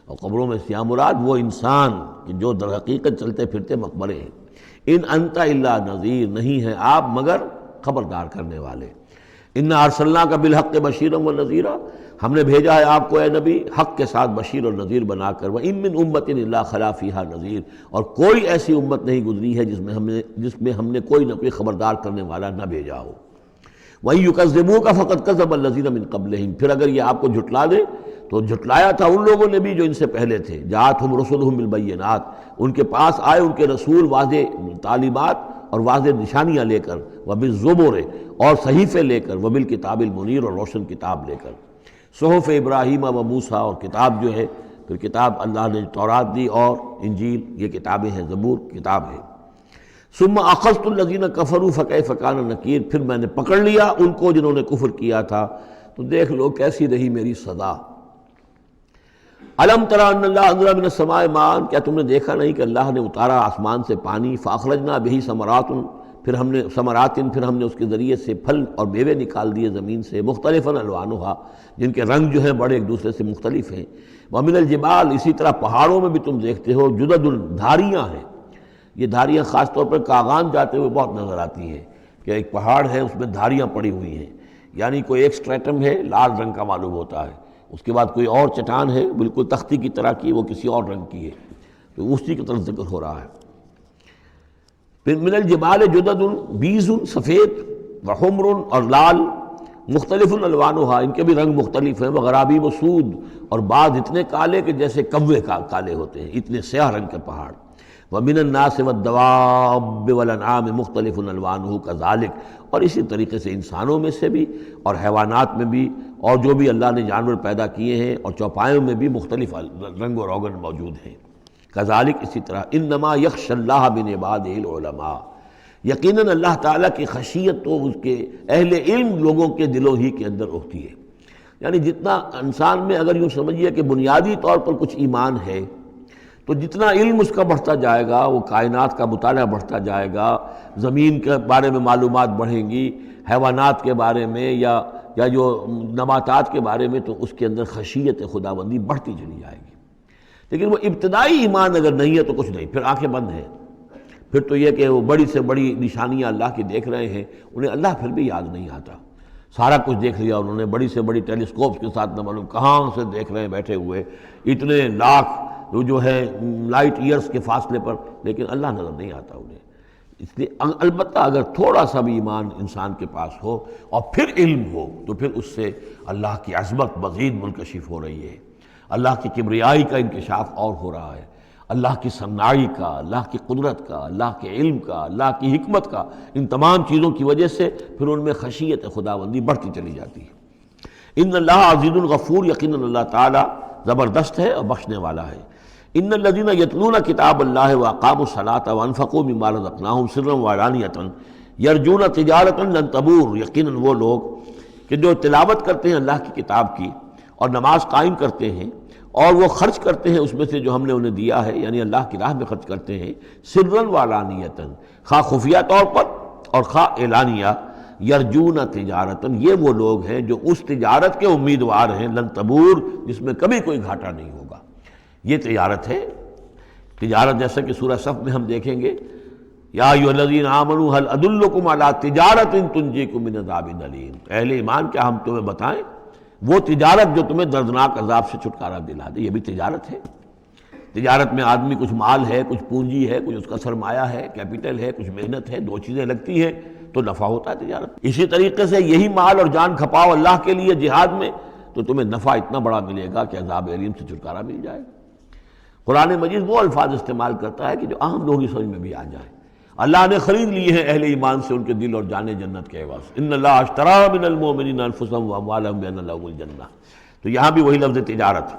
اور قبروں میں سے مراد وہ انسان کہ جو در حقیقت چلتے پھرتے مقبرے ہیں۔ ان انت الا نذیر، نہیں ہے آپ مگر خبردار کرنے والے۔ انا ارسلناک بالحق بشیرا ونذیرا، ہم نے بھیجا ہے آپ کو اے نبی حق کے ساتھ بشیر اور نذیر بنا کر۔ وان من امۃ الا خلا فیہا نذیر، اور کوئی ایسی امت نہیں گزری ہے جس میں ہم نے کوئی نہ کوئی خبردار کرنے والا نہ بھیجا ہو۔ وَإِن يُكَذِّبُوكَ فَقَدْ كَذَّبَ الَّذِينَ مِن قَبْلِهِمْ، پھر اگر یہ آپ کو جھٹلا دے تو جھٹلایا تھا ان لوگوں نے بھی جو ان سے پہلے تھے۔ جاءتہم رسلہم بالبینات، ان کے پاس آئے ان کے رسول واضح تعلیمات اور واضح نشانیاں لے کر، وبالزبر، اور صحیفے لے کر، وبالکتاب المنیر، اور روشن کتاب لے کر۔ صحف ابراہیم و موسیٰ، اور کتاب جو ہے پھر کتاب اللہ نے تورات دی اور انجیل، یہ کتابیں ہیں، زبور کتاب ہے۔ ثم اخذت الذین کفروا فکیف کان نکیر، پھر میں نے پکڑ لیا ان کو جنہوں نے کفر کیا تھا، تو دیکھ لو کیسی رہی میری سزا۔ الم تری ان اللہ انزل من السماء ماء، کیا تم نے دیکھا نہیں کہ اللہ نے اتارا آسمان سے پانی، فاخرجنا بہ ثمرات، پھر ہم نے اس کے ذریعے سے پھل اور میوے نکال دیے زمین سے، مختلفا الوانھا، جن کے رنگ جو ہیں بڑے ایک دوسرے سے مختلف ہیں، ومن الجبال، اسی طرح پہاڑوں میں بھی تم دیکھتے ہو، جدد، دھاریاں ہیں۔ یہ دھاریاں خاص طور پر کاغان جاتے ہوئے بہت نظر آتی ہیں کہ ایک پہاڑ ہے اس میں دھاریاں پڑی ہوئی ہیں، یعنی کوئی ایک سٹریٹم ہے لال رنگ کا معلوم ہوتا ہے، اس کے بعد کوئی اور چٹان ہے بالکل تختی کی طرح کی، وہ کسی اور رنگ کی ہے، تو اسی کی طرف ذکر ہو رہا ہے۔ پھر من الجبال جدد، بیض، سفید، وحمر، اور لال، مختلف الوانھا، ان کے بھی رنگ مختلف ہیں، وغرابیب سود، اور بعض اتنے کالے کہ جیسے کوے کالے ہوتے ہیں، اتنے سیاہ رنگ کے پہاڑ۔ ومن الناس والدواب والانعام مختلف الوانہ کذالک، اور اسی طریقے سے انسانوں میں سے بھی اور حیوانات میں بھی، اور جو بھی اللہ نے جانور پیدا کیے ہیں اور چوپایوں میں بھی مختلف رنگ و روغن موجود ہیں۔ کذالک، اسی طرح، انما یخشی اللہ من عبادہ العلماء، یقیناً اللہ تعالیٰ کی خشیت تو اس کے اہل علم لوگوں کے دلوں ہی کے اندر ہوتی ہے۔ یعنی جتنا انسان میں اگر یوں سمجھیے کہ بنیادی طور پر کچھ ایمان ہے، تو جتنا علم اس کا بڑھتا جائے گا، وہ کائنات کا مطالعہ بڑھتا جائے گا، زمین کے بارے میں معلومات بڑھیں گی، حیوانات کے بارے میں یا جو نباتات کے بارے میں، تو اس کے اندر خشیت خداوندی بڑھتی چلی جائے گی۔ لیکن وہ ابتدائی ایمان اگر نہیں ہے تو کچھ نہیں، پھر آنکھیں بند ہیں، پھر تو یہ کہ وہ بڑی سے بڑی نشانیاں اللہ کی دیکھ رہے ہیں، انہیں اللہ پھر بھی یاد نہیں آتا۔ سارا کچھ دیکھ لیا انہوں نے، بڑی سے بڑی ٹیلیسکوپ کے ساتھ، نہ معلوم کہاں سے دیکھ رہے ہیں بیٹھے ہوئے، اتنے لاکھ جو ہے لائٹ ایئرز کے فاصلے پر، لیکن اللہ نظر نہیں آتا انہیں۔ اس لیے البتہ اگر تھوڑا سا بھی ایمان انسان کے پاس ہو اور پھر علم ہو، تو پھر اس سے اللہ کی عظمت مزید منکشف ہو رہی ہے، اللہ کی کبریائی کا انکشاف اور ہو رہا ہے، اللہ کی صناعی کا، اللہ کی قدرت کا، اللہ کے علم کا، اللہ کی حکمت کا، ان تمام چیزوں کی وجہ سے پھر ان میں خشیت خداوندی بڑھتی چلی جاتی ہے۔ ان اللہ عزیز الغفور، یقیناً اللہ تعالیٰ زبردست ہے اور بخشنے والا ہے۔ ان الذین یتلون کتاب اللہ واقاموا الصلاۃ وانفقوا مما رزقناہم سرا وعلانیۃ یرجون تجارۃ لن تبور، یقیناً وہ لوگ کہ جو تلاوت کرتے ہیں اللہ کی کتاب کی اور نماز قائم کرتے ہیں اور وہ خرچ کرتے ہیں اس میں سے جو ہم نے انہیں دیا ہے، یعنی اللہ کی راہ میں خرچ کرتے ہیں، سرا وعلانیۃ، خواہ خفیہ طور پر اور خواہ اعلانیہ، یرجون تجارتاً، یہ وہ لوگ ہیں جو اس تجارت کے امیدوار ہیں، لن تبور، جس میں کبھی کوئی گھاٹا نہیں ہوگا۔ یہ تجارت ہے، تجارت جیسا کہ سورہ صف میں ہم دیکھیں گے، یا ایھا الذین آمنوا هل ادلکم علی تجارۃ تنجیکم من عذاب الیم، اہل ایمان کیا ہم تمہیں بتائیں وہ تجارت جو تمہیں دردناک عذاب سے چھٹکارا دلا دے۔ یہ بھی تجارت ہے۔ تجارت میں آدمی کچھ مال ہے، کچھ پونجی ہے، کچھ اس کا سرمایہ ہے، کیپٹل ہے، کچھ محنت ہے، دو چیزیں لگتی ہیں تو نفع ہوتا ہے تجارت۔ اسی طریقے سے یہی مال اور جان کھپاؤ اللہ کے لیے جہاد میں، تو تمہیں نفع اتنا بڑا ملے گا کہ عذاب الیم سے چھٹکارا مل جائے گا۔ قرآن مجید وہ الفاظ استعمال کرتا ہے کہ جو عام لوگوں کی سمجھ میں بھی آ جائے۔ اللہ نے خرید لیے ہیں اہل ایمان سے ان کے دل اور جانیں جنت کے عوض، ان اللہ اشتری من المؤمنین انفسهم واموالهم بان لهم الجنہ، تو یہاں بھی وہی لفظ تجارت۔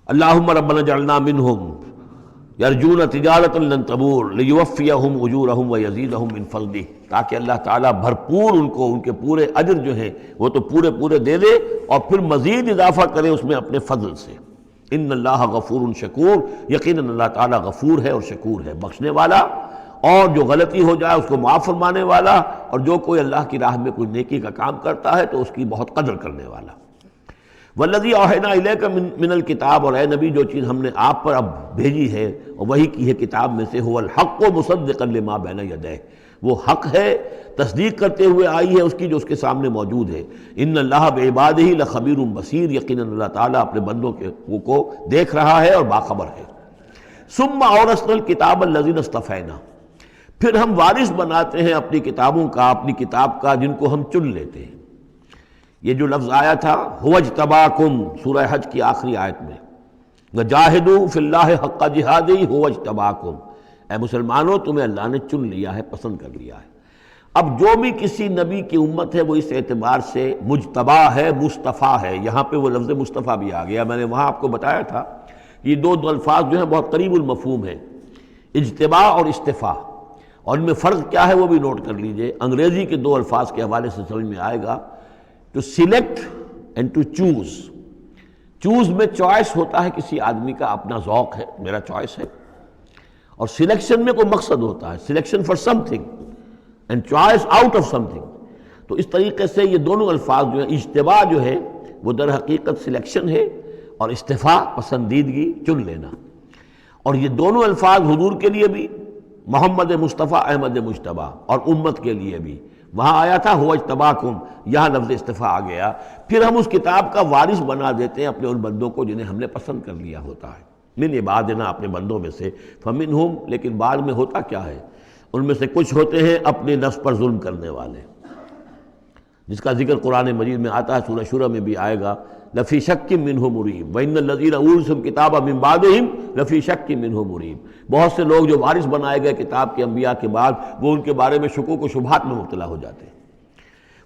اللہم ربنا اجعلنا منہم یرجون تجارۃ لن تبور لیوفیہم اجورہم ویزیدہم من فضلہ، تاکہ اللہ تعالیٰ بھرپور ان کو ان کے پورے اجر جو ہیں وہ تو پورے دے دے اور پھر مزید اضافہ کرے اس میں اپنے فضل سے۔ ان اللہ غفور شکور، یقیناً اللہ تعالیٰ غفور ہے اور شکور ہے، بخشنے والا، اور جو غلطی ہو جائے اس کو معاف فرمانے والا، اور جو کوئی اللہ کی راہ میں کوئی نیکی کا کام کرتا ہے تو اس کی بہت قدر کرنے والا۔ والذی اوحینا الیک من الکتاب، اور اے نبی جو چیز ہم نے آپ پر اب بھیجی ہے اور وہی کی ہے کتاب میں سے، هو الحق مصدقا لما بین یدیہ، وہ حق ہے تصدیق کرتے ہوئے آئی ہے اس کی جو اس کے سامنے موجود ہے۔ ان اللہ بعبادہ لخبیر بصیر، یقیناً اللہ تعالیٰ اپنے بندوں کو دیکھ رہا ہے اور باخبر ہے۔ ثم اورثنا الکتاب الذین اصطفینا، پھر ہم وارث بناتے ہیں اپنی کتابوں کا، اپنی کتاب کا جن کو ہم چن لیتے ہیں۔ یہ جو لفظ آیا تھا هو اجتباکم، سورہ حج کی آخری آیت میں، وجاہدوا فی اللہ حق جہادہ هو اجتباکم، اے مسلمانوں تمہیں اللہ نے چن لیا ہے، پسند کر لیا ہے۔ اب جو بھی کسی نبی کی امت ہے وہ اس اعتبار سے مجتبی ہے، مصطفیٰ ہے۔ یہاں پہ وہ لفظ مصطفیٰ بھی آ گیا، میں نے وہاں آپ کو بتایا تھا یہ دو الفاظ جو ہیں بہت قریب المفہوم ہیں، اجتباء اور استفاء، اور ان میں فرق کیا ہے وہ بھی نوٹ کر لیجئے۔ انگریزی کے دو الفاظ کے حوالے سے سمجھ میں آئے گا۔ To select and to choose. Choose میں چوائس ہوتا ہے کسی آدمی کا اپنا ذوق ہے، میرا چوائس ہے، اور سلیکشن میں کوئی مقصد ہوتا ہے، selection for some thing and choice out of some thing. تو اس طریقے سے یہ دونوں الفاظ جو ہیں، اجتباء جو ہے وہ در حقیقت سلیکشن ہے، اور استفاء پسندیدگی چن لینا. اور یہ دونوں الفاظ حضور کے لیے بھی، محمد مصطفیٰ احمد مجتبیٰ، اور امت کے لیے بھی. وہاں آیا تھا ہوا اجتباکم، یہاں لفظ استفاء آ گیا. پھر ہم اس کتاب کا وارث بنا دیتے ہیں اپنے ان بندوں کو جنہیں ہم نے پسند کر لیا ہوتا ہے. من عبادنا، اپنے بندوں میں سے. فمنہم، لیکن بعد میں ہوتا کیا ہے، ان میں سے کچھ ہوتے ہیں اپنے نفس پر ظلم کرنے والے، جس کا ذکر قرآن مجید میں آتا ہے، سورہ شورى میں بھی آئے گا. لفی شک منہ مریب وان الذین اورثوا الکتاب من بعدہم لفی شک منہ مریب. بہت سے لوگ جو وارث بنائے گئے کتاب کے انبیاء کے بعد، وہ ان کے بارے میں شکوک و شبہات میں مبتلا ہو جاتے ہیں.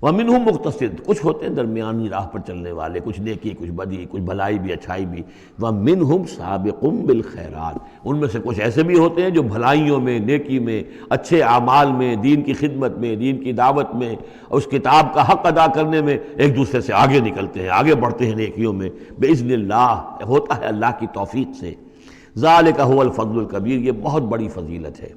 ومنہم مقتصد، کچھ ہوتے ہیں درمیانی راہ پر چلنے والے، کچھ نیکی کچھ بدی، کچھ بھلائی بھی اچھائی بھی. ومنہم سابق بالخیرات، ان میں سے کچھ ایسے بھی ہوتے ہیں جو بھلائیوں میں، نیکی میں، اچھے اعمال میں، دین کی خدمت میں، دین کی دعوت میں، اور اس کتاب کا حق ادا کرنے میں ایک دوسرے سے آگے نکلتے ہیں، آگے بڑھتے ہیں نیکیوں میں. باذن اللہ، ہوتا ہے اللہ کی توفیق سے. ذالک هو الفضل الکبیر، یہ بہت بڑی فضیلت ہے.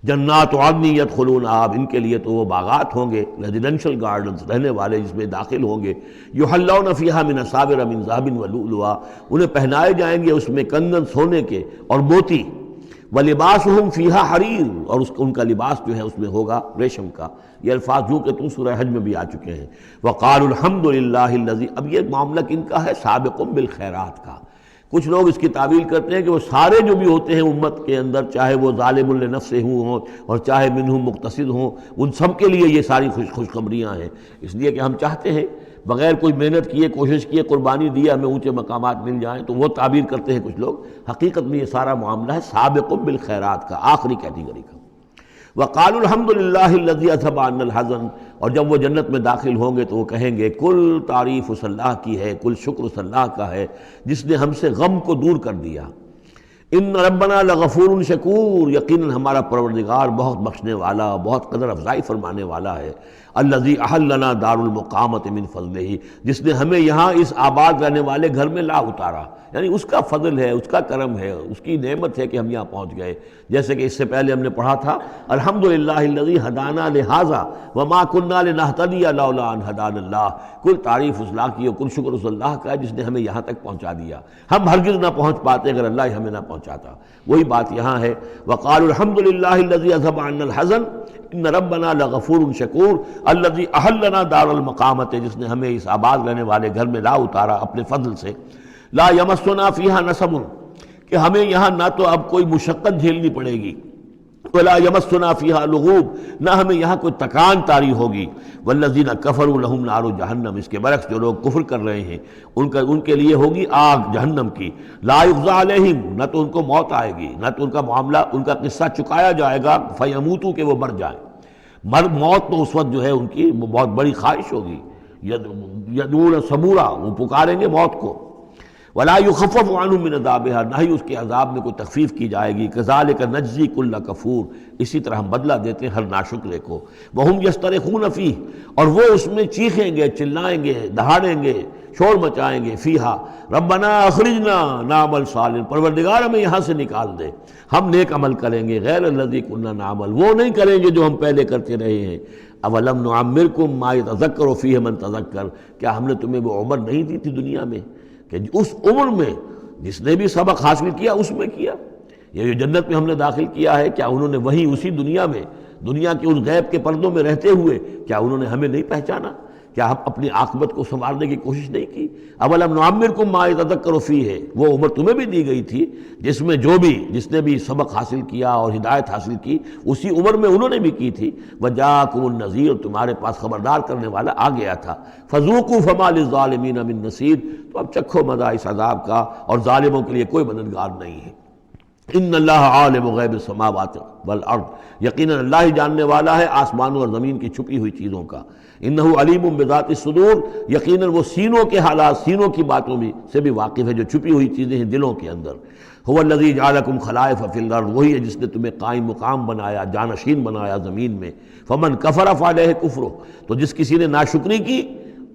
جنات عدن یدخلونہا، ان کے لیے تو وہ باغات ہوں گے، ریزیڈینشل گارڈنز، رہنے والے جس میں داخل ہوں گے. یحلون فیہا من اساور من ذہب ولؤلؤا، انہیں پہنائے جائیں گے اس میں کنگن سونے کے اور موتی. ولباسہم فیہا حریر، اور ان کا لباس جو ہے اس میں ہوگا ریشم کا. یہ الفاظ جو کہ سورہ حج میں بھی آ چکے ہیں. وقالوا الحمد للہ الذی، اب یہ معاملہ کن کا ہے، سابق بالخیرات کا. کچھ لوگ اس کی تعویل کرتے ہیں کہ وہ سارے جو بھی ہوتے ہیں امت کے اندر، چاہے وہ ظالم لنفسہ ہوں اور چاہے منہم مقتصد ہوں، ان سب کے لیے یہ ساری خوشخبریاں ہیں. اس لیے کہ ہم چاہتے ہیں بغیر کوئی محنت کیے، کوشش کیے، قربانی دیے ہمیں اونچے مقامات مل جائیں، تو وہ تعبیر کرتے ہیں کچھ لوگ. حقیقت میں یہ سارا معاملہ ہے سابق بالخیرات کا، آخری کیٹیگری کا. وقالوا الحمد للہ الذی اذھب عنا الحزن، اور جب وہ جنت میں داخل ہوں گے تو وہ کہیں گے کل تعریف اس اللہ کی ہے، کل شکر اس اللہ کا ہے جس نے ہم سے غم کو دور کر دیا. ان ربنا لغفور شکور، یقیناً ہمارا پروردگار بہت بخشنے والا، بہت قدر افزائی فرمانے والا ہے. الذی احلنا دار المقامۃ من فضلہ، جس نے ہمیں یہاں اس آباد رہنے والے گھر میں لا اتارا، یعنی اس کا فضل ہے، اس کا کرم ہے، اس کی نعمت ہے کہ ہم یہاں پہنچ گئے. جیسے کہ اس سے پہلے ہم نے پڑھا تھا الحمدللہ الذی ہدانا لہذا وما کننا لنہتدی لولا ان ہدانا اللہ، کل تعریف اس اللہ کی اور کل شکر اس اللہ کا ہے جس نے ہمیں یہاں تک پہنچا دیا. ہم ہرگز نہ پہنچ پاتے اگر اللہ ہی ہمیں نہ پہنچاتا. وہی بات یہاں ہے. وقالوا الحمدللہ الذی اذھب عنا الحزن ان ربنا لغفور شکور الذی احلنا دار المقامۃ، جس نے ہمیں اس آباد رہنے والے گھر میں لا اتارا اپنے فضل سے. لا یمسنا فیہا نصب، کہ ہمیں یہاں نہ تو اب کوئی مشقت جھیلنی پڑے گی، ولا یمسنا فیہا لغوب، نہ ہمیں یہاں کوئی تکان طاری ہوگی. والذین کفروا لہم نار جہنم، اس کے برعکس جو لوگ کفر کر رہے ہیں ان کے لیے ہوگی آگ جہنم کی. لا یقضی علیہم، نہ تو ان کو موت آئے گی، نہ تو ان کا معاملہ، ان کا قصہ چکایا جائے گا. فیموتوا، کہ وہ مر جائیں. موت تو اس وقت جو ہے ان کی بہت بڑی خواہش ہوگی. یدعون ثبورا، وہ پکاریں گے موت کو. ولا یخفف عنہم من عذابها، نہ ہی اس کے عذاب میں کوئی تخفیف کی جائے گی. کذالک نجزی کل کفور، اسی طرح ہم بدلہ دیتے ہیں ہر ناشکرے کو. وہم یصطرخون فیہ، اور وہ اس میں چیخیں گے، چلائیں گے، دہاڑیں گے، شور مچائیں گے. فیہا ربنا اخرجنا نعمل صالحا، پروردگار ہمیں یہاں سے نکال دے، ہم نیک عمل کریں گے، غیر الذی کنا نعمل، وہ نہیں کریں گے جو ہم پہلے کرتے رہے ہیں. اولم نعمرکم ما یتذکر فیہ من تذکر، کیا ہم نے تمہیں وہ عمر نہیں دی تھی دنیا میں کہ اس عمر میں جس نے بھی سبق حاصل کیا اس میں کیا. یہ جو جنت میں ہم نے داخل کیا ہے، کیا انہوں نے وہی اسی دنیا میں، دنیا کے اس غیب کے پردوں میں رہتے ہوئے کیا انہوں نے ہمیں نہیں پہچانا؟ کیا ہم اپنی عاقبت کو سنوارنے کی کوشش نہیں کی؟ اولم نعمرکم ما یتذکر فیہ، وہ عمر تمہیں بھی دی گئی تھی جس میں جس نے بھی سبق حاصل کیا اور ہدایت حاصل کی اسی عمر میں انہوں نے بھی کی تھی. وجاءکم النذیر، تمہارے پاس خبردار کرنے والا آ گیا تھا. فذوقوا فما للظالمین من نصیر، تو اب چکھو مزہ اس عذاب کا، اور ظالموں کے لیے کوئی مددگار نہیں ہے. ان اللہ عالم غیب السماوات والارض، یقیناً اللہ ہی جاننے والا ہے آسمانوں اور زمین کی چھپی ہوئی چیزوں کا. انہ علیم بذات الصدور، یقیناً وہ سینوں کے حالات، سینوں کی باتوں بھی سے بھی واقف ہے جو چھپی ہوئی چیزیں ہیں دلوں کے اندر. هو الذی جعلکم خلائف فی الارض، وہی ہے جس نے تمہیں قائم مقام بنایا، جانشین بنایا زمین میں. فمن کفر فعلیہ کفرہ، تو جس کسی نے ناشکری کی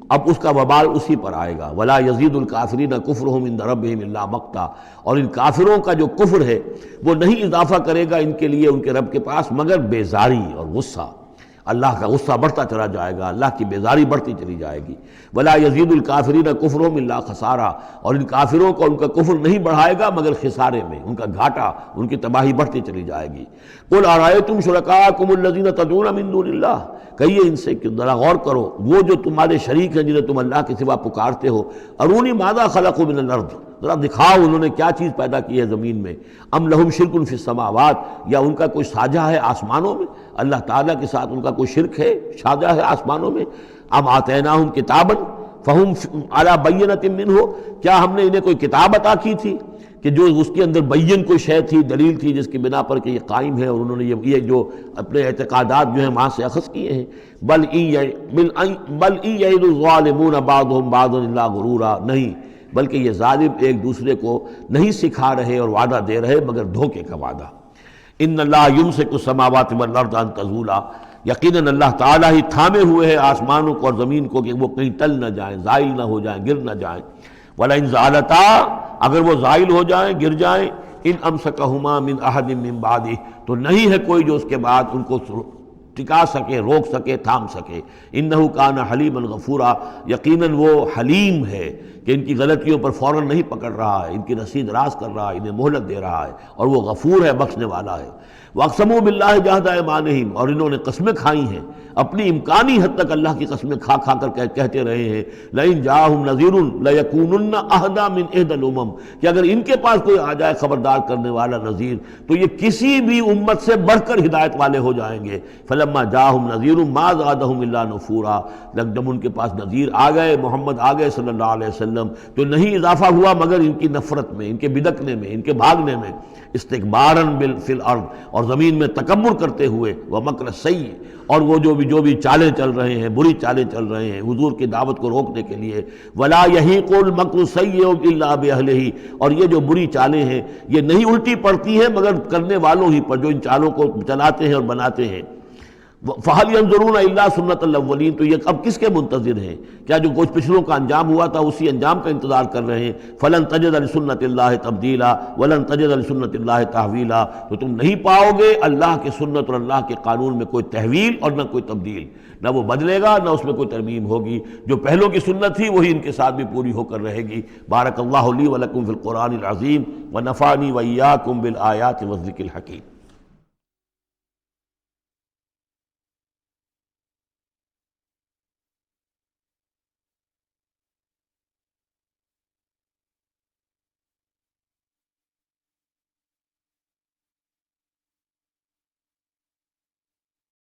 اب اس کا وبال اسی پر آئے گا. ولا یزید الکافرین کفرہم عند ربہم الا مقتا، اور ان کافروں کا جو کفر ہے وہ نہیں اضافہ کرے گا ان کے لیے ان کے رب کے پاس مگر بیزاری اور غصہ. اللہ کا غصہ بڑھتا چلا جائے گا، اللہ کی بیزاری بڑھتی چلی جائے گی. ولا یزید الکافرین کفرہم الا خسارا، اور ان کافروں کو ان کا کفر نہیں بڑھائے گا مگر خسارے میں، ان کا گھاٹا، ان کی تباہی بڑھتی چلی جائے گی. قل ارأیتم شرکاءکم الذین تدعون من دون اللہ، کہیے ان سے کہ ذرا غور کرو وہ جو تمہارے شریک ہیں جنہیں تم اللہ کے سوا پکارتے ہو. ارونی ماذا خلقوا من الارض، ذرا دکھاؤ انہوں نے کیا چیز پیدا کی ہے زمین میں. ام لہم شرک فی السماوات، یا ان کا کوئی ساجھا ہے آسمانوں میں، اللہ تعالیٰ کے ساتھ ان کا کوئی شرک ہے، ساجھا ہے آسمانوں میں. ام آتیناہم کتابا فہم علی بینۃ منہ، کیا ہم نے انہیں کوئی کتاب عطا کی تھی کہ جو اس کے اندر بین کوئی شے تھی، دلیل تھی جس کی بنا پر کہ یہ قائم ہے، اور انہوں نے یہ جو اپنے اعتقادات جو ہیں وہاں سے اخذ کیے ہیں. بل ان یعد الظالمون بعضهم بعضا الا غرورا، نہیں بلکہ یہ ظالم ایک دوسرے کو نہیں سکھا رہے اور وعدہ دے رہے مگر دھوکے کا وعدہ. ان اللہ یمسک السماوات والارض ان تزولا، یقیناً اللہ تعالیٰ ہی تھامے ہوئے ہیں آسمانوں کو اور زمین کو کہ وہ کہیں ٹل نہ جائیں، زائل نہ ہو جائیں، گر نہ جائیں. وَلَئِنْ زَالَتَا، اگر وہ زائل ہو جائیں، گر جائیں، ان امسکہما من احد من بعدہ، تو نہیں ہے کوئی جو اس کے بعد ان کو ٹکا سکے، روک سکے، تھام سکے. انہ کان حلیما غفورا، یقیناً وہ حلیم ہے کہ ان کی غلطیوں پر فوراً نہیں پکڑ رہا ہے، ان کی رسید راز کر رہا ہے، انہیں مہلت دے رہا ہے، اور وہ غفور ہے، بخشنے والا ہے. وَأَقْسَمُوا بِاللَّهِ جَهْدَ أَيْمَانِهِمْ، اور انہوں نے قسمیں کھائی ہیں اپنی امکانی حد تک اللہ کی قسمیں کھا کھا کر کہتے رہے ہیں لَإِنْ جَاءَهُمْ نَذِيرٌ لَيَكُونُنَّ أَهْدَىٰ مِنْ إِحْدَى الْأُمَمِ، کہ اگر ان کے پاس کوئی آ جائے خبردار کرنے والا نذیر تو یہ کسی بھی امت سے بڑھ کر ہدایت والے ہو جائیں گے. فَلَمَّا جَاءَهُمْ نَذِيرٌ مَا زَادَهُمْ إِلَّا نُفُورًا، جب ان کے پاس نذیر آ گئے، محمد آ گئے صلی اللہ علیہ وسلم، تو نہیں اضافہ ہوا مگر ان کی نفرت میں، ان کے بدکنے میں، ان کے بھاگنے میں. استکباراً فی الارض، اور زمین میں تکبر کرتے ہوئے. ومکر السیء، اور وہ جو بھی چالیں چل رہے ہیں، بری چالیں چل رہے ہیں حضور کی دعوت کو روکنے کے لیے. ولا یحیق المکر السیء الا باہلہ، اور یہ جو بری چالیں ہیں یہ نہیں الٹی پڑتی ہیں مگر کرنے والوں ہی پر جو ان چالوں کو چلاتے ہیں اور بناتے ہیں. فَهَلْ يَنظُرُونَ إِلَّا سُنَّةَ الْأَوَّلِينَ، تو یہ اب کس کے منتظر ہیں؟ کیا جو کچھ پچھلوں کا انجام ہوا تھا اسی انجام کا انتظار کر رہے ہیں؟ فَلَن تَجِدَ لِسُنَّةِ اللَّهِ تَبْدِيلًا وَلَن تَجِدَ لِسُنَّةِ اللَّهِ تَحْوِيلًا، تو تم نہیں پاؤ گے اللہ کی سنت اور اللہ کے قانون میں کوئی تحویل اور نہ کوئی تبدیل، نہ وہ بدلے گا نہ اس میں کوئی ترمیم ہوگی. جو پہلوں کی سنت تھی وہی ان کے ساتھ بھی پوری ہو کر رہے گی. بارک اللہ لی ولکم فی القرآن العظیم ونفعنی وإیاکم بالآیات والذکر الحکیم.